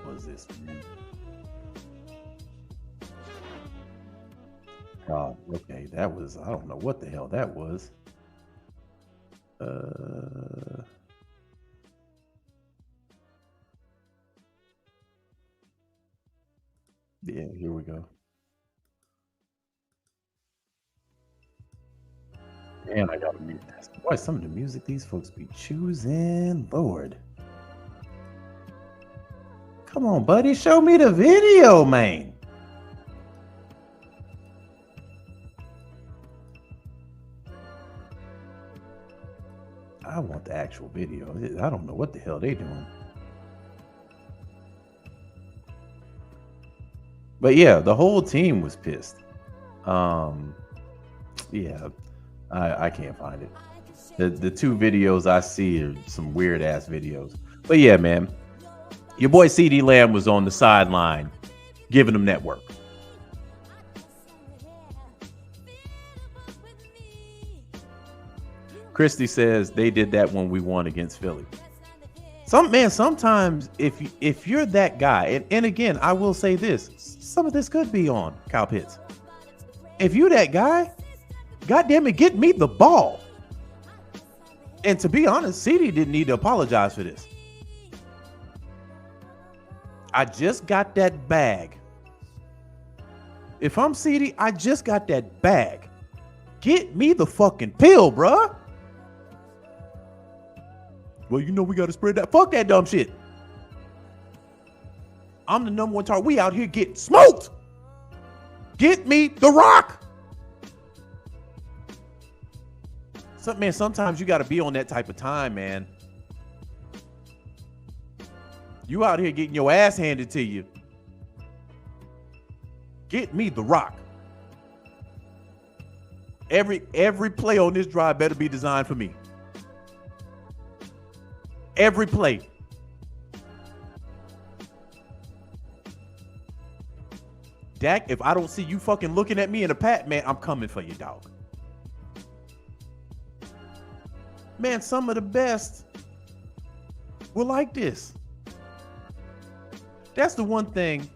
What was this? God, okay, that was, I don't know what the hell that was. Yeah, here we go. And I gotta mute this. Boy, some of the music these folks be choosing, Lord. Come on, buddy, show me the video, man. I want the actual video. I don't know what the hell they doing. But yeah, the whole team was pissed. Yeah, I can't find it. The 2 videos I see are some weird ass videos. But yeah, man, your boy CeeDee Lamb was on the sideline giving them network. Christy says they did that when we won against Philly. Sometimes if you're that guy, and again, I will say this, some of this could be on Kyle Pitts. If you that guy, goddamn it, get me the ball. And to be honest, CD didn't need to apologize for this. I just got that bag. If I'm CD, I just got that bag. Get me the fucking pill, bruh. Well, you know we got to spread that. Fuck that dumb shit. I'm the number one target. We out here getting smoked. Get me the rock. Man, sometimes you got to be on that type of time, man. You out here getting your ass handed to you. Get me the rock. Every play on this drive better be designed for me. Every play. Dak, if I don't see you fucking looking at me in a pat, man, I'm coming for you, dog. Man, some of the best were like this. That's the one thing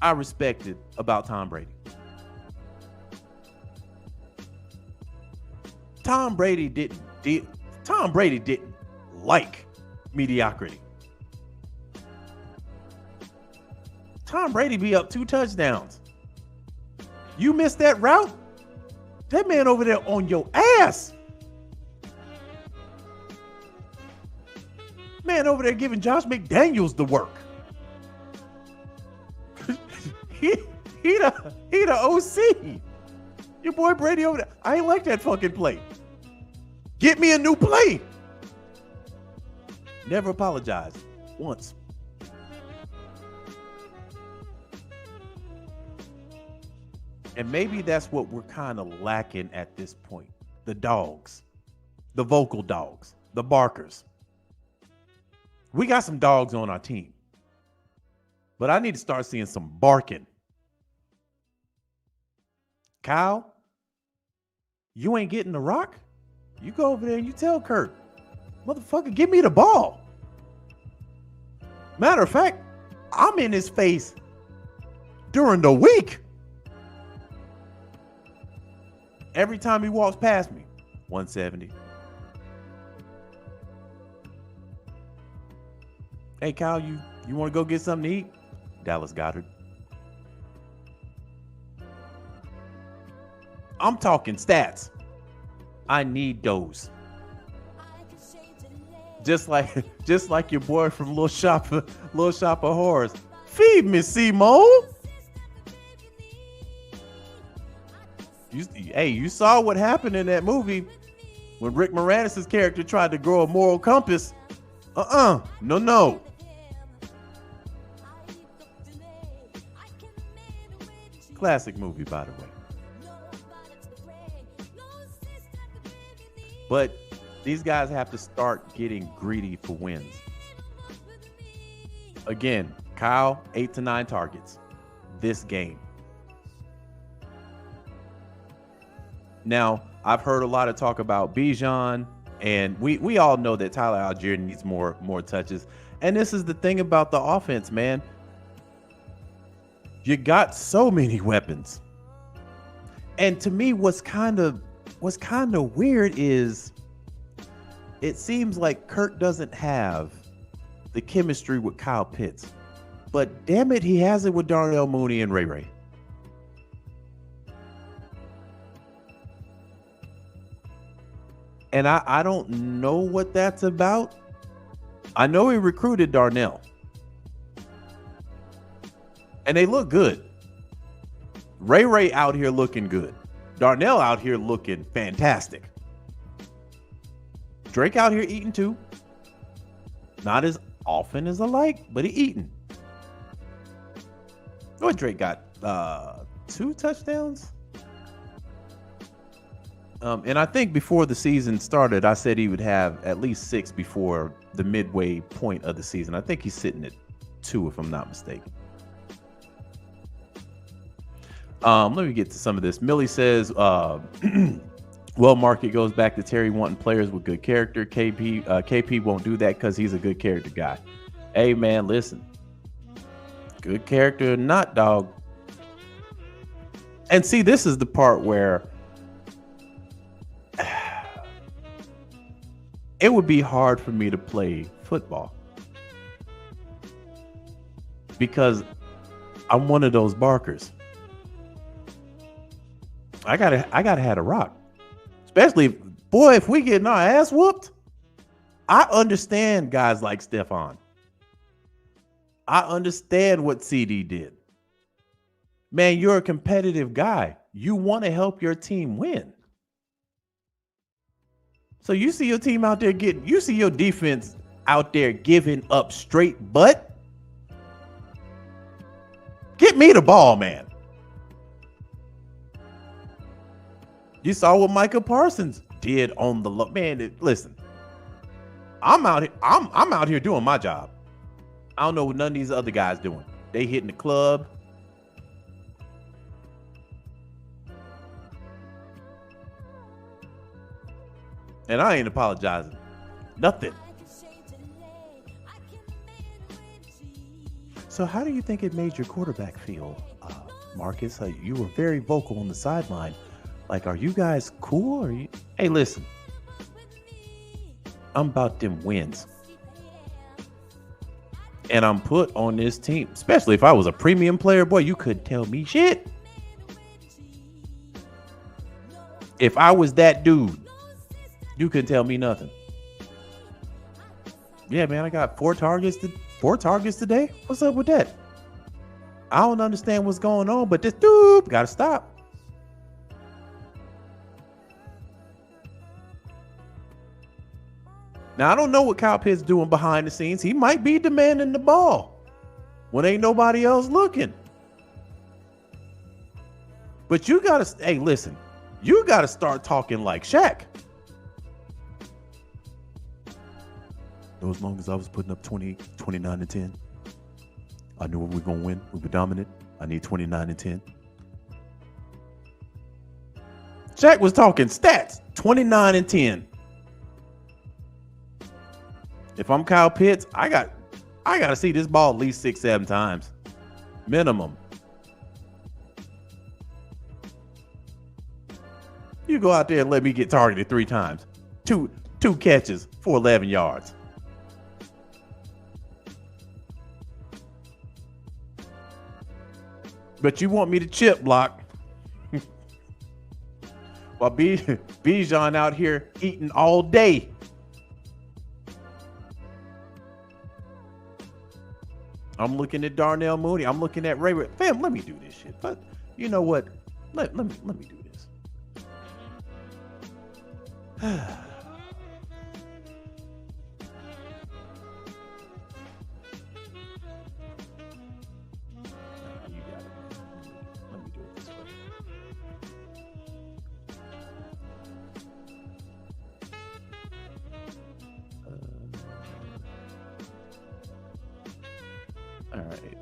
I respected about Tom Brady. Tom Brady didn't like mediocrity. Tom Brady be up 2 touchdowns. You missed that route? That man over there on your ass. Man over there giving Josh McDaniels the work. he the OC. Your boy Brady over there. I ain't like that fucking play. Get me a new play. Never apologize. Once. And maybe that's what we're kind of lacking at this point. The dogs. The vocal dogs. The barkers. We got some dogs on our team. But I need to start seeing some barking. Kyle, you ain't getting the rock? You go over there and you tell Kurt, motherfucker, give me the ball. Matter of fact, I'm in his face during the week. Every time he walks past me, 170. Hey, Kyle, you want to go get something to eat? Dallas Goedert. I'm talking stats. I need those. Just like your boy from Little Shop of Horrors. Feed me, Simone. You saw what happened in that movie when Rick Moranis' character tried to grow a moral compass. No. Classic movie, by the way. But these guys have to start getting greedy for wins. Again, Kyle, 8 to 9 targets this game. Now, I've heard a lot of talk about Bijan, and we all know that Tyler Algier needs more touches. And this is the thing about the offense, man. You got so many weapons. And to me, what's kind of weird is it seems like Kurt doesn't have the chemistry with Kyle Pitts. But damn it, he has it with Darnell Mooney and Ray Ray. And I don't know what that's about. I know he recruited Darnell. And they look good. Ray out here looking good. Darnell out here looking fantastic. Drake out here eating too. Not as often as I like, but he eating. What Drake got? 2 touchdowns? And I think before the season started, I said he would have at least 6 before the midway point of the season. I think he's sitting at 2, if I'm not mistaken. Let me get to some of this. Millie says, Well, Mark, it goes back to Terry wanting players with good character. KP won't do that because he's a good character guy. Hey, man, listen. Good character or not, dog. And see, this is the part where it would be hard for me to play football because I'm one of those barkers. I gotta have a rock. Especially, boy, if we getting our ass whooped, I understand guys like Stephon. I understand what CD did. Man, you're a competitive guy. You want to help your team win. So you see your team out there you see your defense out there giving up straight butt. Get me the ball, man. You saw what Micah Parsons did on the man. Listen, I'm out here doing my job. I don't know what none of these other guys doing. They hitting the club. And I ain't apologizing. Nothing. So how do you think it made your quarterback feel, Marcus? You were very vocal on the sideline. Like, are you guys cool? Hey, listen. I'm about them wins. And I'm put on this team, especially if I was a premium player. Boy, you couldn't tell me shit. If I was that dude, you couldn't tell me nothing. Yeah, man, I got 4 targets today. What's up with that? I don't understand what's going on, but this dude got to stop. Now, I don't know what Kyle Pitts doing behind the scenes. He might be demanding the ball when ain't nobody else looking. But you got to, hey, listen, you got to start talking like Shaq. As long as I was putting up 20, 29 and 10, I knew we were going to win. We were dominant. I need 29 and 10. Shaq was talking stats, 29 and 10. If I'm Kyle Pitts, I got to see this ball at least 6, 7 times. Minimum. You go out there and let me get targeted 3 times. Two catches for 11 yards. But you want me to chip block while Bijan out here eating all day. I'm looking at Darnell Mooney. I'm looking at Ray. Fam, let me do this shit. But you know what? Let me do this. You got it. Let me do it this way. All right.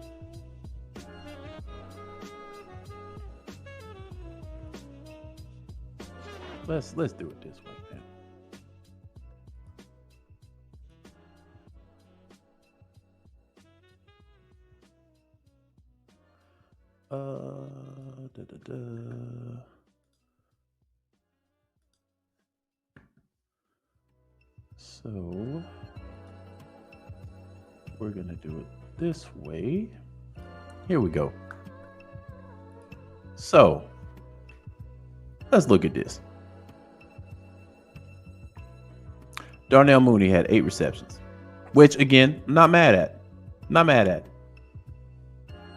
Let's do it this way, man. So we're gonna do it this way. Here we go. So let's look at this. Darnell Mooney had 8 receptions, which again, I'm not mad at. Not mad at.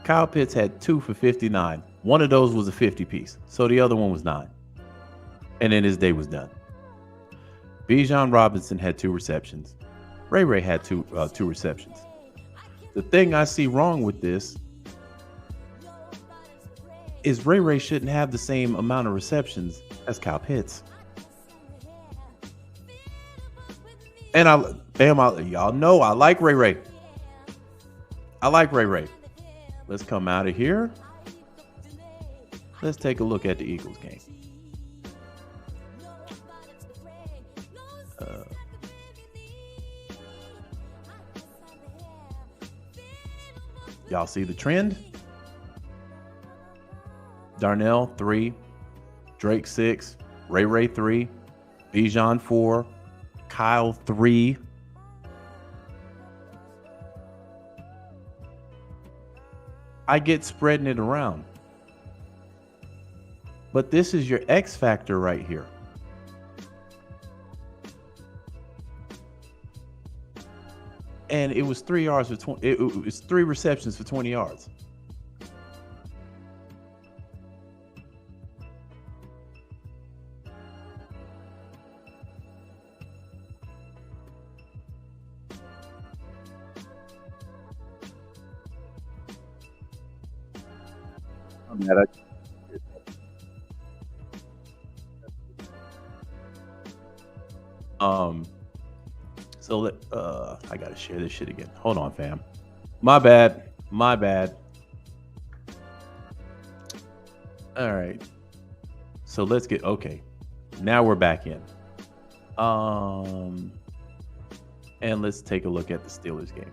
Kyle Pitts had 2 for 59. One of those was a 50 piece. So the other one was 9. And then his day was done. Bijan Robinson had 2 receptions. Ray had two receptions. The thing I see wrong with this is Ray shouldn't have the same amount of receptions as Kyle Pitts. And y'all know I like Ray. I like Ray. Let's come out of here. Let's take a look at the Eagles game. Y'all see the trend? Darnell 3, Drake 6, Ray 3, Bijan 4, Kyle 3. I get spreading it around. But this is your X factor right here. And it was 3 yards for 20. It was 3 receptions for 20 yards. I'm mad at So I gotta share this shit again. Hold on, fam. My bad. All right. So let's get okay. Now we're back in. And let's take a look at the Steelers game.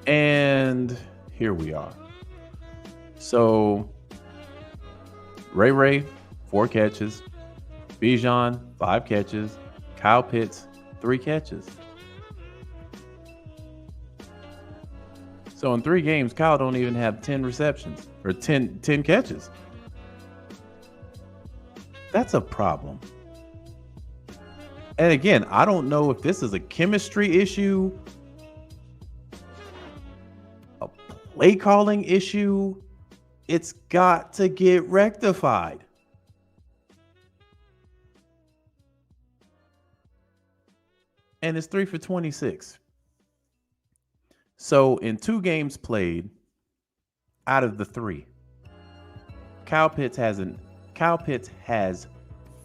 And here we are. So Ray, 4 catches. Bijan, 5 catches. Kyle Pitts, 3 catches. So in 3 games, Kyle don't even have 10 receptions or 10 catches. That's a problem. And again, I don't know if this is a chemistry issue, a play calling issue. It's got to get rectified. And it's 3 for 26. So in 2 games played out of the 3, Kyle Pitts has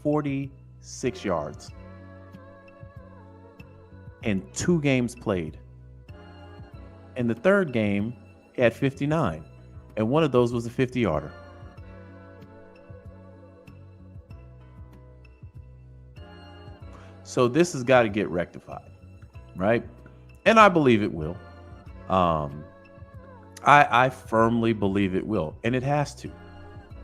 46 yards in 2 games played. In the 3rd game, he had 59, and one of those was a 50-yarder. So this has got to get rectified, right? And I believe it will. I firmly believe it will, and it has to.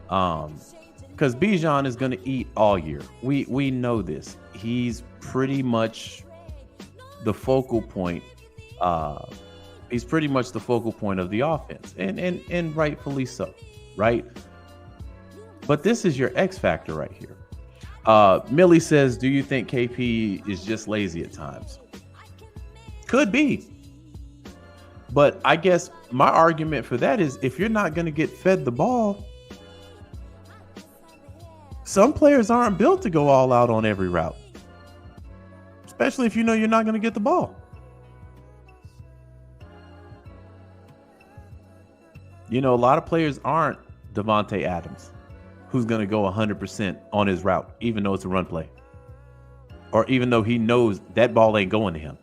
Because Bijan is going to eat all year. We know this. He's pretty much the focal point. He's pretty much the focal point of the offense, and rightfully so, right? But this is your X factor right here. Millie says, do you think KP is just lazy at times? Could be. But I guess my argument for that is if you're not going to get fed the ball, some players aren't built to go all out on every route, especially if you know you're not going to get the ball. You know, a lot of players aren't Devontae Adams, who's going to go 100% on his route, even though it's a run play, or even though he knows that ball ain't going to him.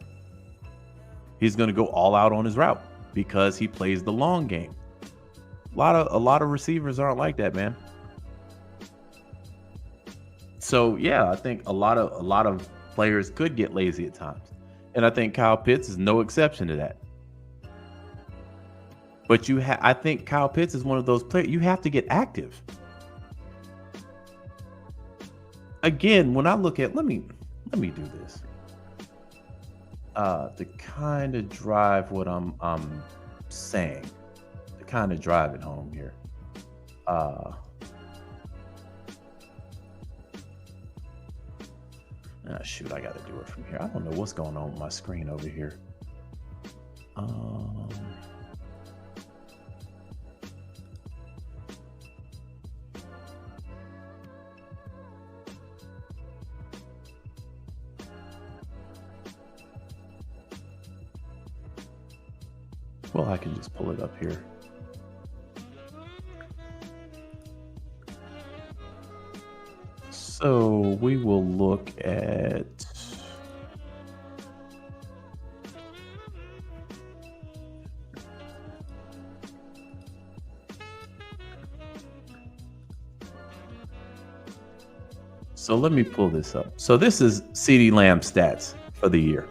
He's going to go all out on his route because he plays the long game. A lot of receivers aren't like that, man. So yeah, I think a lot of players could get lazy at times, and I think Kyle Pitts is no exception to that. But I think Kyle Pitts is one of those players you have to get active. Again, when I look at let me do this. To kind of drive what I'm saying, to kind of drive it home here. Shoot, I got to do it from here. I don't know what's going on with my screen over here. Well, I can just pull it up here. So we will look at So let me pull this up. So this is CeeDee Lamb's stats for the year.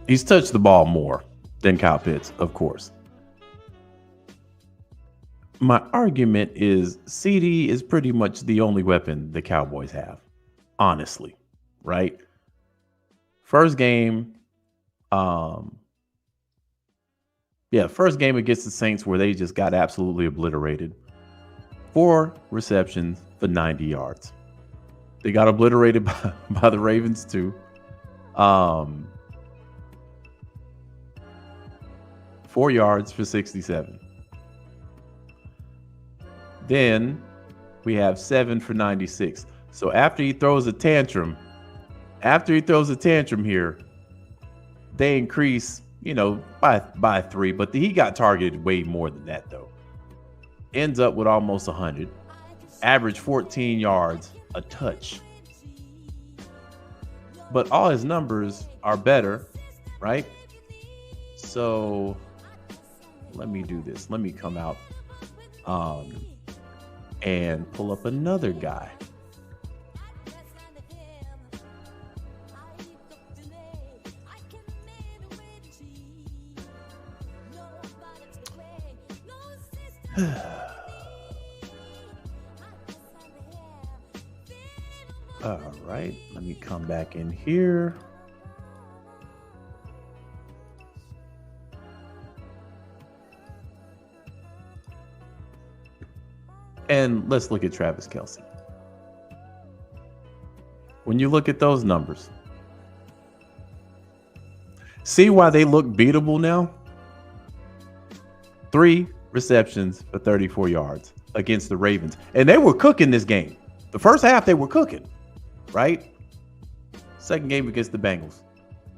He's touched the ball more than Kyle Pitts, of course. My argument is CeeDee is pretty much the only weapon the Cowboys have, honestly, right? First game, first game against the Saints where they just got absolutely obliterated. 4 receptions for 90 yards. They got obliterated by the Ravens too. 4 yards for 67. Then we have 7 for 96. So after he throws a tantrum here, they increase, by 3, but he got targeted way more than that though. Ends up with almost 100. Average 14 yards a touch. But all his numbers are better, right? So let me do this. Let me come out and pull up another guy. All right, let me come back in here. And let's look at Travis Kelce. When you look at those numbers, see why they look beatable now? 3 receptions for 34 yards against the Ravens. And they were cooking this game. The first half, they were cooking, right? Second game against the Bengals.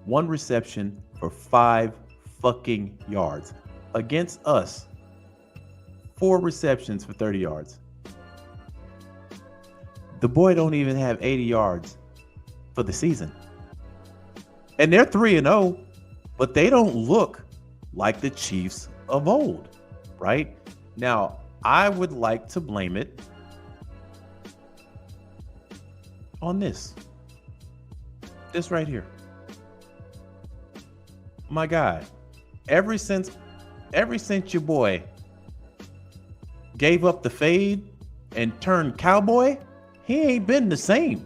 1 reception for 5 fucking yards. Against us, 4 receptions for 30 yards. The boy don't even have 80 yards for the season. And they're 3-0, but they don't look like the Chiefs of old, right? Now, I would like to blame it on this right here. My God, ever since your boy gave up the fade and turned cowboy, he ain't been the same.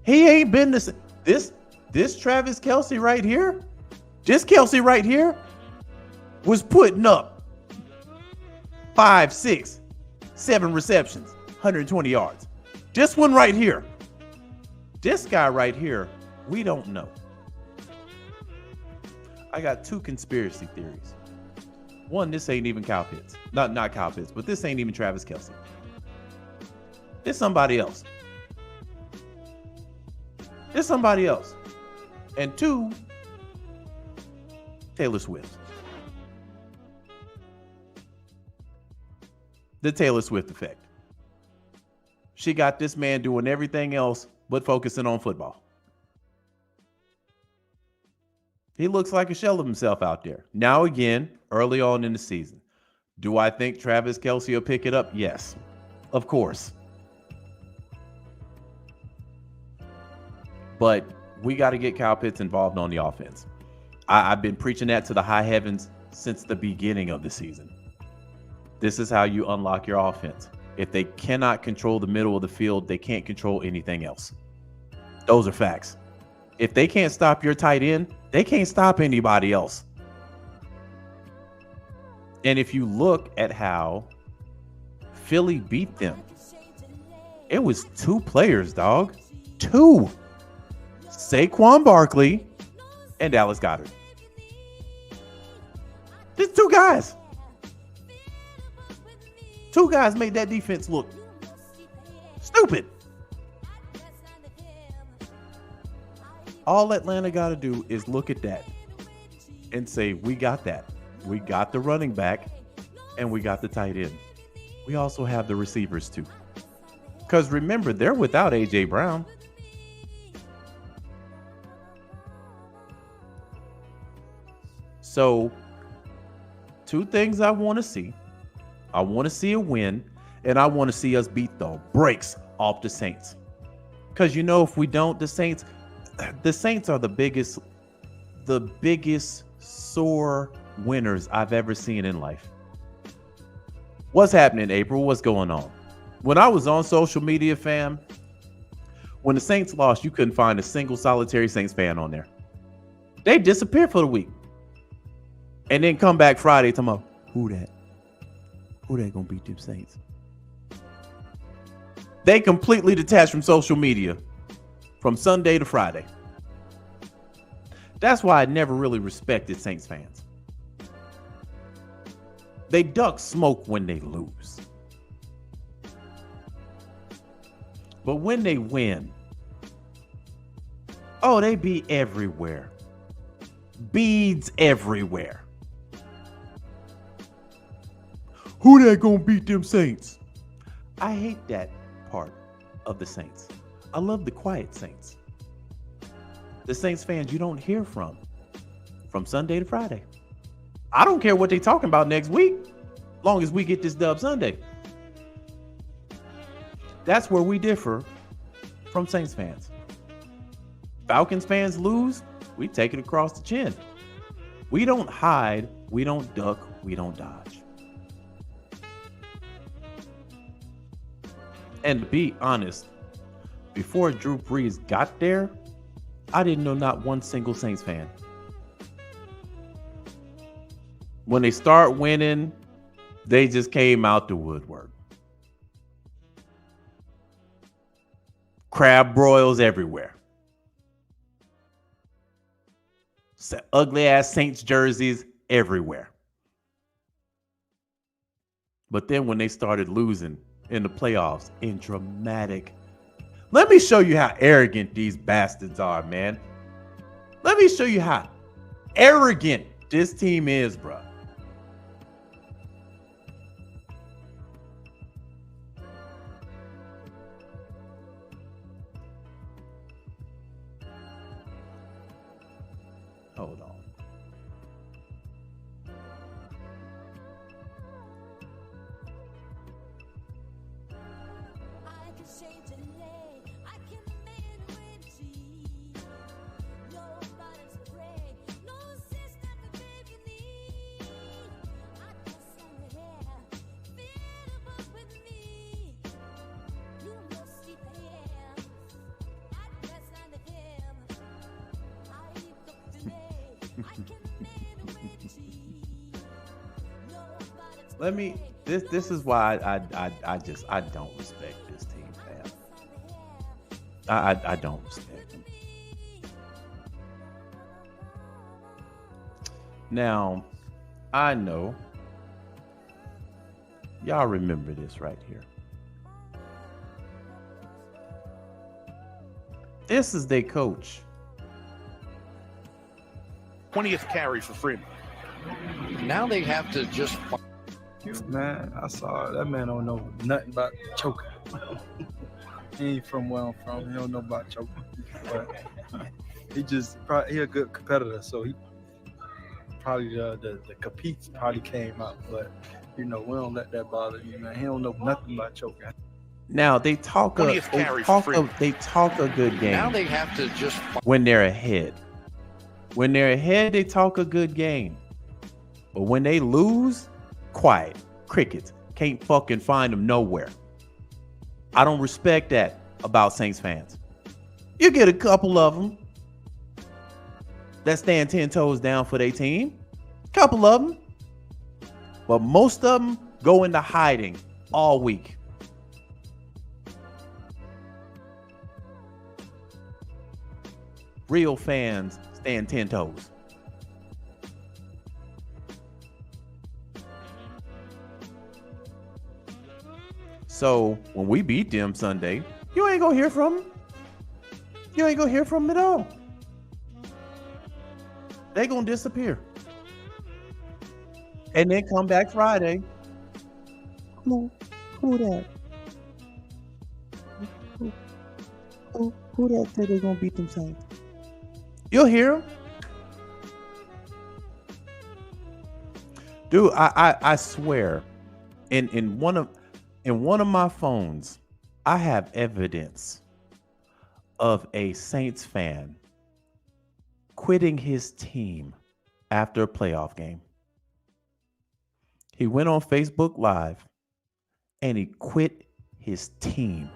He ain't been the same. This Travis Kelce right here, this Kelce right here was putting up 5, 6, 7 receptions, 120 yards. This one right here, this guy right here, we don't know. I got 2 conspiracy theories. One, this ain't even Kyle Pitts. Not Kyle Pitts, but this ain't even Travis Kelce. It's somebody else. It's somebody else. And 2, Taylor Swift. The Taylor Swift effect. She got this man doing everything else but focusing on football. He looks like a shell of himself out there. Now again, early on in the season. Do I think Travis Kelce will pick it up? Yes, of course. But we got to get Kyle Pitts involved on the offense. I've been preaching that to the high heavens since the beginning of the season. This is how you unlock your offense. If they cannot control the middle of the field, they can't control anything else. Those are facts. If they can't stop your tight end, they can't stop anybody else. And if you look at how Philly beat them, it was 2 players, dog. 2. Saquon Barkley and Dallas Goedert. Just 2 guys. 2 guys made that defense look stupid. All Atlanta got to do is look at that and say, we got that. We got the running back and we got the tight end. We also have the receivers too. Because remember, they're without A.J. Brown. So 2 things I want to see. I want to see a win, And I want to see us beat the brakes off the Saints. Because if we don't, the Saints are the biggest sore winners I've ever seen in life. What's happening, April? What's going on? When I was on social media, fam, when the Saints lost, you couldn't find a single solitary Saints fan on there. They disappeared for the week. And then come back Friday talking about, who that gonna beat them Saints? They completely detached from social media from Sunday to Friday. That's why I never really respected Saints fans. They duck smoke when they lose. But when they win, they be everywhere. Beads everywhere. Who that gonna beat them Saints? I hate that part of the Saints. I love the quiet Saints. The Saints fans you don't hear from Sunday to Friday. I don't care what they talking about next week, long as we get this dub Sunday. That's where we differ from Saints fans. Falcons fans lose, we take it across the chin. We don't hide, we don't duck, we don't dodge. And to be honest, before Drew Brees got there, I didn't know not one single Saints fan. When they start winning, they just came out the woodwork. Crab broils everywhere. Ugly ass Saints jerseys everywhere. But then when they started losing in the playoffs in dramatic, let me show you how arrogant these bastards are, man. Let me show you how arrogant this team is, bro. Hold on. Let me. This is why I don't respect this team, fam. I don't respect them. Now, I know y'all remember this right here. This is their coach. 20th carry for Freeman. Now they have to just. Man, I saw that man don't know nothing about choking. He ain't from where I'm from. He don't know about choking. But he a good competitor, so he probably the competes probably came out. But we don't let that bother you, man. He don't know nothing about choking. Now they talk a good game. Now they have to just when they're ahead. When they're ahead, they talk a good game. But when they lose, quiet, crickets, can't fucking find them nowhere. I don't respect that about Saints fans. You get a couple of them that stand 10 toes down for their team. Couple of them. But most of them go into hiding all week. Real fans stand 10 toes. So when we beat them Sunday, you ain't gonna hear from them. You ain't gonna hear from them at all. They gonna disappear. And then come back Friday. Who that? Who that said they gonna beat them Saints? You'll hear them. Dude, I swear, in one of In one of my phones, I have evidence of a Saints fan quitting his team after a playoff game. He went on Facebook Live and he quit his team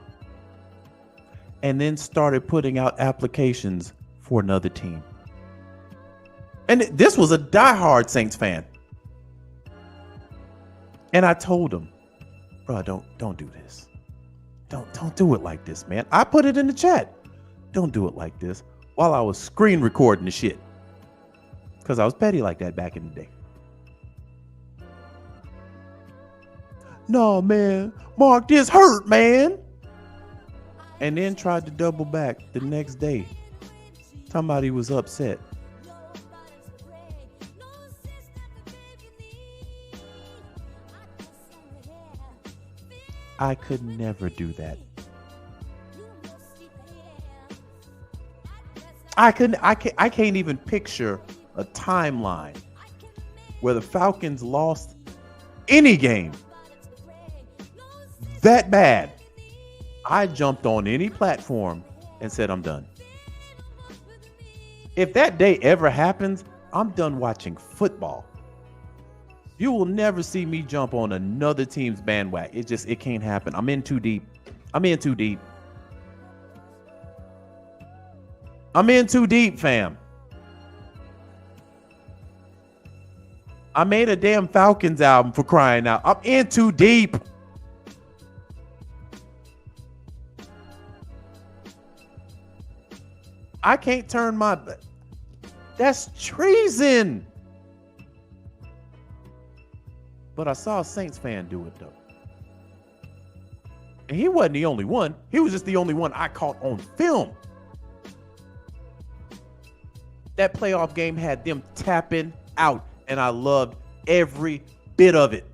and then started putting out applications for another team. And this was a diehard Saints fan. And I told him, bro, don't do this. Don't do it like this, man. I put it in the chat. Don't do it like this while I was screen recording the shit. Because I was petty like that back in the day. No, man. Mark, this hurt, man. And then tried to double back the next day. Talking about he was upset. I could never do that. I can't even picture a timeline where the Falcons lost any game that bad. I jumped on any platform and said, I'm done. If that day ever happens, I'm done watching football. You will never see me jump on another team's bandwagon. It can't happen. I'm in too deep. I'm in too deep, fam. I made a damn Falcons album, for crying out. I'm in too deep. I can't turn my... That's treason. But I saw a Saints fan do it, though. And he wasn't the only one. He was just the only one I caught on film. That playoff game had them tapping out, and I loved every bit of it.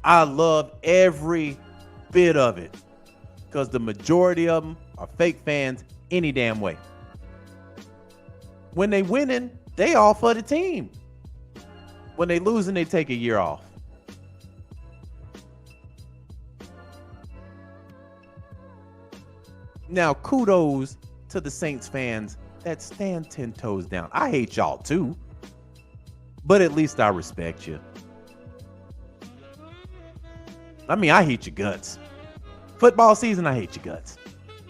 I loved every bit of it. Because the majority of them are fake fans any damn way. When they winning, they all for the team. When they losing, they take a year off. Now, kudos to the Saints fans that stand 10 toes down. I hate y'all too, but at least I respect you. I mean, I hate your guts. Football season, I hate your guts,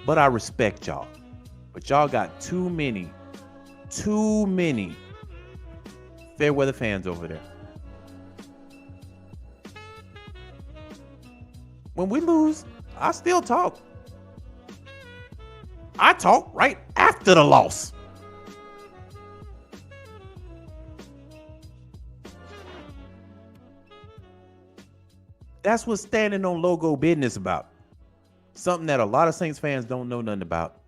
but I respect y'all. But y'all got too many fair weather fans over there. When we lose, I still talk. I talk right after the loss. That's what standing on logo business about. Something that a lot of Saints fans don't know nothing about.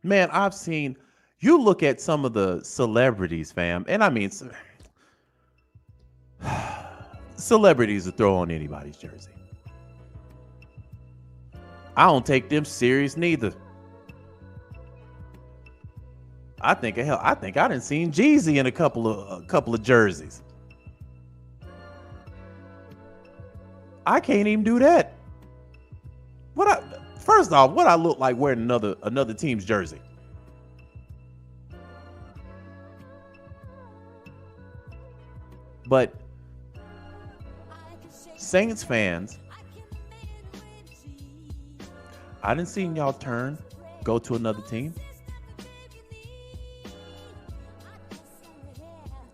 Man, I've seen, you look at some of the celebrities, fam, and I mean, celebrities will throw on anybody's jersey. I don't take them serious neither. I think I done seen Jeezy in a couple of jerseys. I can't even do that. First off, what I look like wearing another team's jersey? But Saints fans, I didn't see y'all go to another team.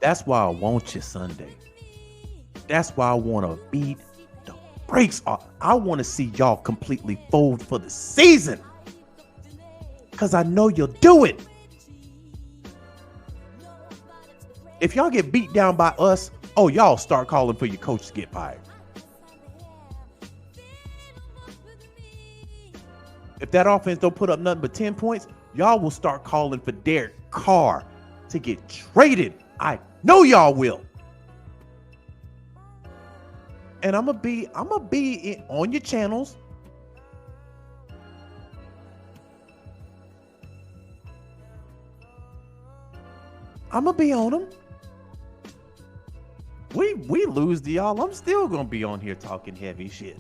That's why I want you Sunday. That's why I want to beat the brakes off. I want to see y'all completely fold for the season. Because I know you'll do it. If y'all get beat down by us, y'all start calling for your coach to get fired. If that offense don't put up nothing but 10 points, y'all will start calling for Derek Carr to get traded. I know y'all will. And I'm gonna be on your channels. I'm gonna be on them. we lose to y'all, I'm still gonna be on here talking heavy shit.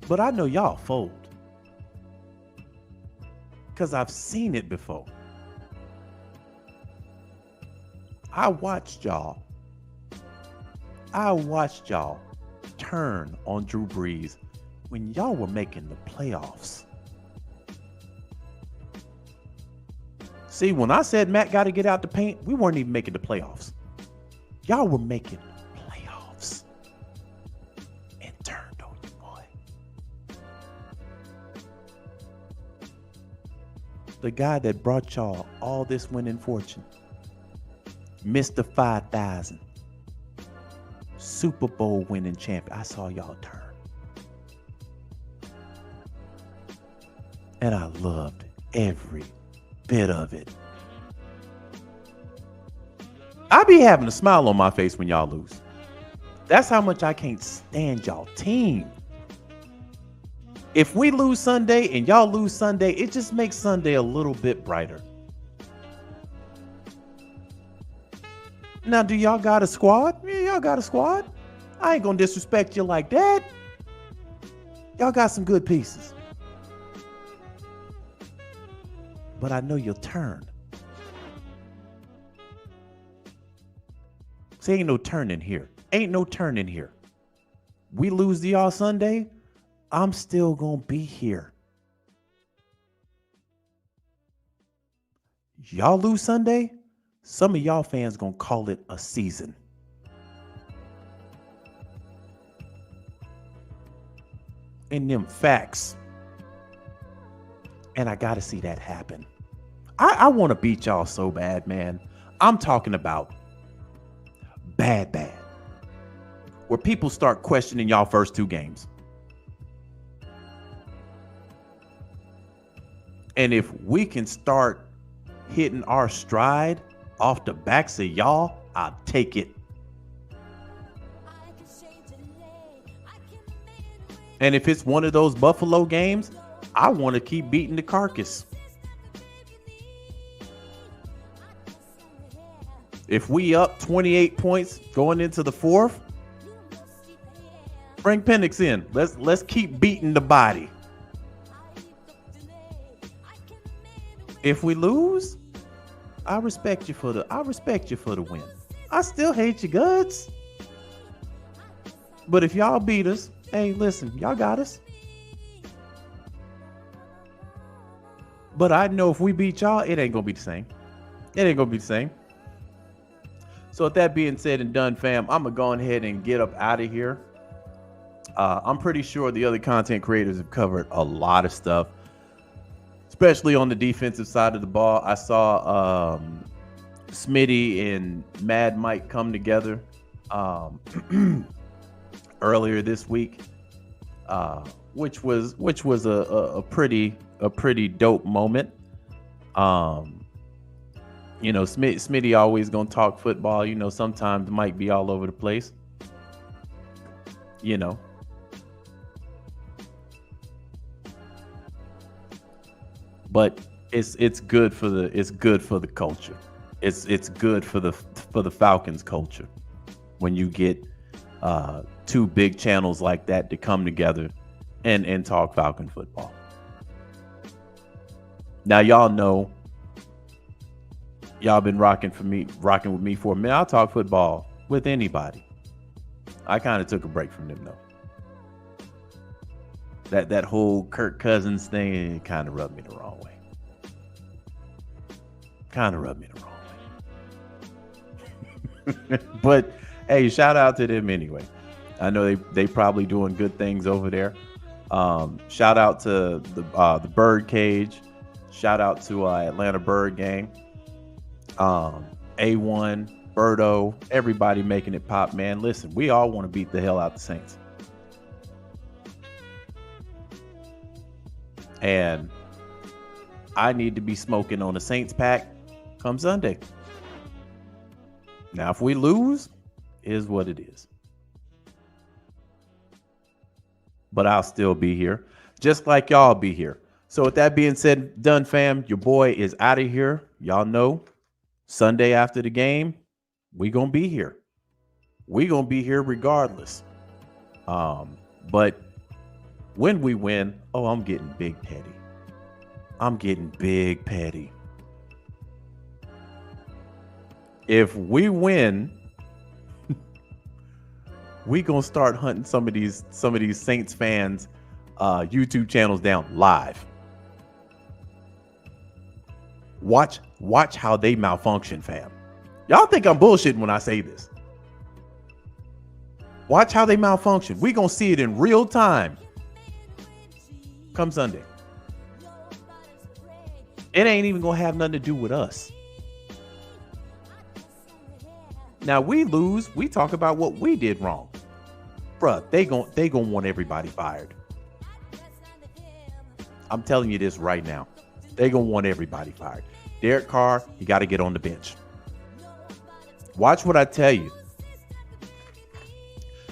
But I know y'all fold. Because I've seen it before. I watched y'all turn on Drew Brees when y'all were making the playoffs. See, when I said Matt got to get out the paint, we weren't even making the playoffs. Y'all were making playoffs and turned on you, boy. The guy that brought y'all all this winning fortune, Mr. 5,000, Super Bowl winning champion. I saw y'all turn. And I loved every bit of it. I be having a smile on my face when y'all lose. That's how much I can't stand y'all team. If we lose Sunday and y'all lose Sunday, it just makes Sunday a little bit brighter. Now, do y'all got a squad? Yeah, y'all got a squad. I ain't gonna disrespect you like that. Y'all got some good pieces. But I know you'll turn. See, ain't no turning here. Ain't no turning here. We lose to y'all Sunday, I'm still gonna be here. Y'all lose Sunday, some of y'all fans gonna call it a season. And them facts. And I gotta see that happen. I want to beat y'all so bad, man. I'm talking about bad. Where people start questioning y'all first two games. And if we can start hitting our stride off the backs of y'all, I'll take it. And if it's one of those Buffalo games, I want to keep beating the carcass. If we up 28 points going into the fourth, bring Penix in. Let's keep beating the body. If we lose, I respect you for the win. I still hate your guts. But if y'all beat us, hey, listen, y'all got us. But I know if we beat y'all, it ain't gonna be the same. It ain't gonna be the same. So with that being said and done, fam, I'm gonna go ahead and get up out of here. I'm pretty sure the other content creators have covered a lot of stuff, especially on the defensive side of the ball. I saw Smitty and Mad Mike come together earlier this week, which was a pretty dope moment. You know, Smitty always gonna talk football. You know, sometimes might be all over the place. You know, but it's good for the culture. It's good for the Falcons culture when you get two big channels like that to come together and talk Falcon football. Now y'all know. Y'all been rocking with me for a minute. I'll talk football with anybody. I kind of took a break from them though. That whole Kirk Cousins thing kind of rubbed me the wrong way. But hey, shout out to them anyway. I know they probably doing good things over there. Shout out to the Bird Cage. Shout out to Atlanta Bird Gang. A1, Birdo, everybody making it pop, man. Listen, we all want to beat the hell out the Saints. And I need to be smoking on the Saints pack come Sunday. Now, if we lose, is what it is. But I'll still be here, just like y'all be here. So with that being said, done, fam, your boy is out of here. Y'all know. Sunday after the game, We gonna be here. We gonna be here regardless. But when we win, oh, I'm getting big petty. I'm getting big petty. If we win, we gonna start hunting some of these Saints fans YouTube channels down live. Watch how they malfunction, fam. Y'all think I'm bullshitting when I say this. Watch how they malfunction. We gonna see it in real time come Sunday. It ain't even gonna have nothing to do with us. Now we lose, we talk about what we did wrong. Bruh, they gonna want everybody fired. I'm telling you this right now. They gonna want everybody fired. Derek Carr, you gotta get on the bench. Watch what I tell you.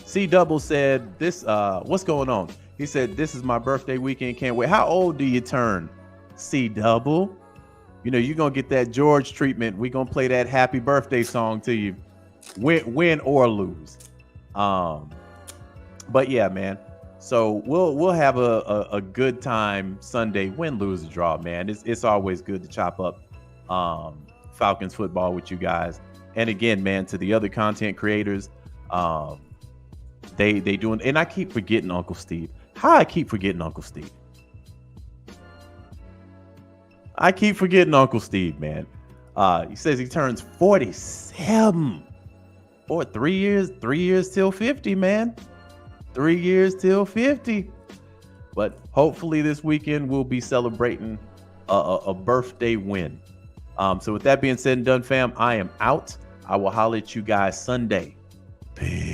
C Double said this, what's going on? He said, this is my birthday weekend, can't wait. How old do you turn, C Double? You know, you're going to get that George treatment. We're going to play that happy birthday song to you, win or lose. But yeah, man. So we'll have a good time Sunday, win, lose, or draw, man. It's always good to chop up Falcons football with you guys. And again, man, to the other content creators, they doing, and I keep forgetting Uncle Steve. How I keep forgetting Uncle Steve? I keep forgetting Uncle Steve, man. He says he turns 47. Boy, 3 years till 50, man. 3 years till 50. But hopefully this weekend we'll be celebrating a birthday win. So with that being said and done, fam, I am out. I will holler at you guys Sunday. Peace.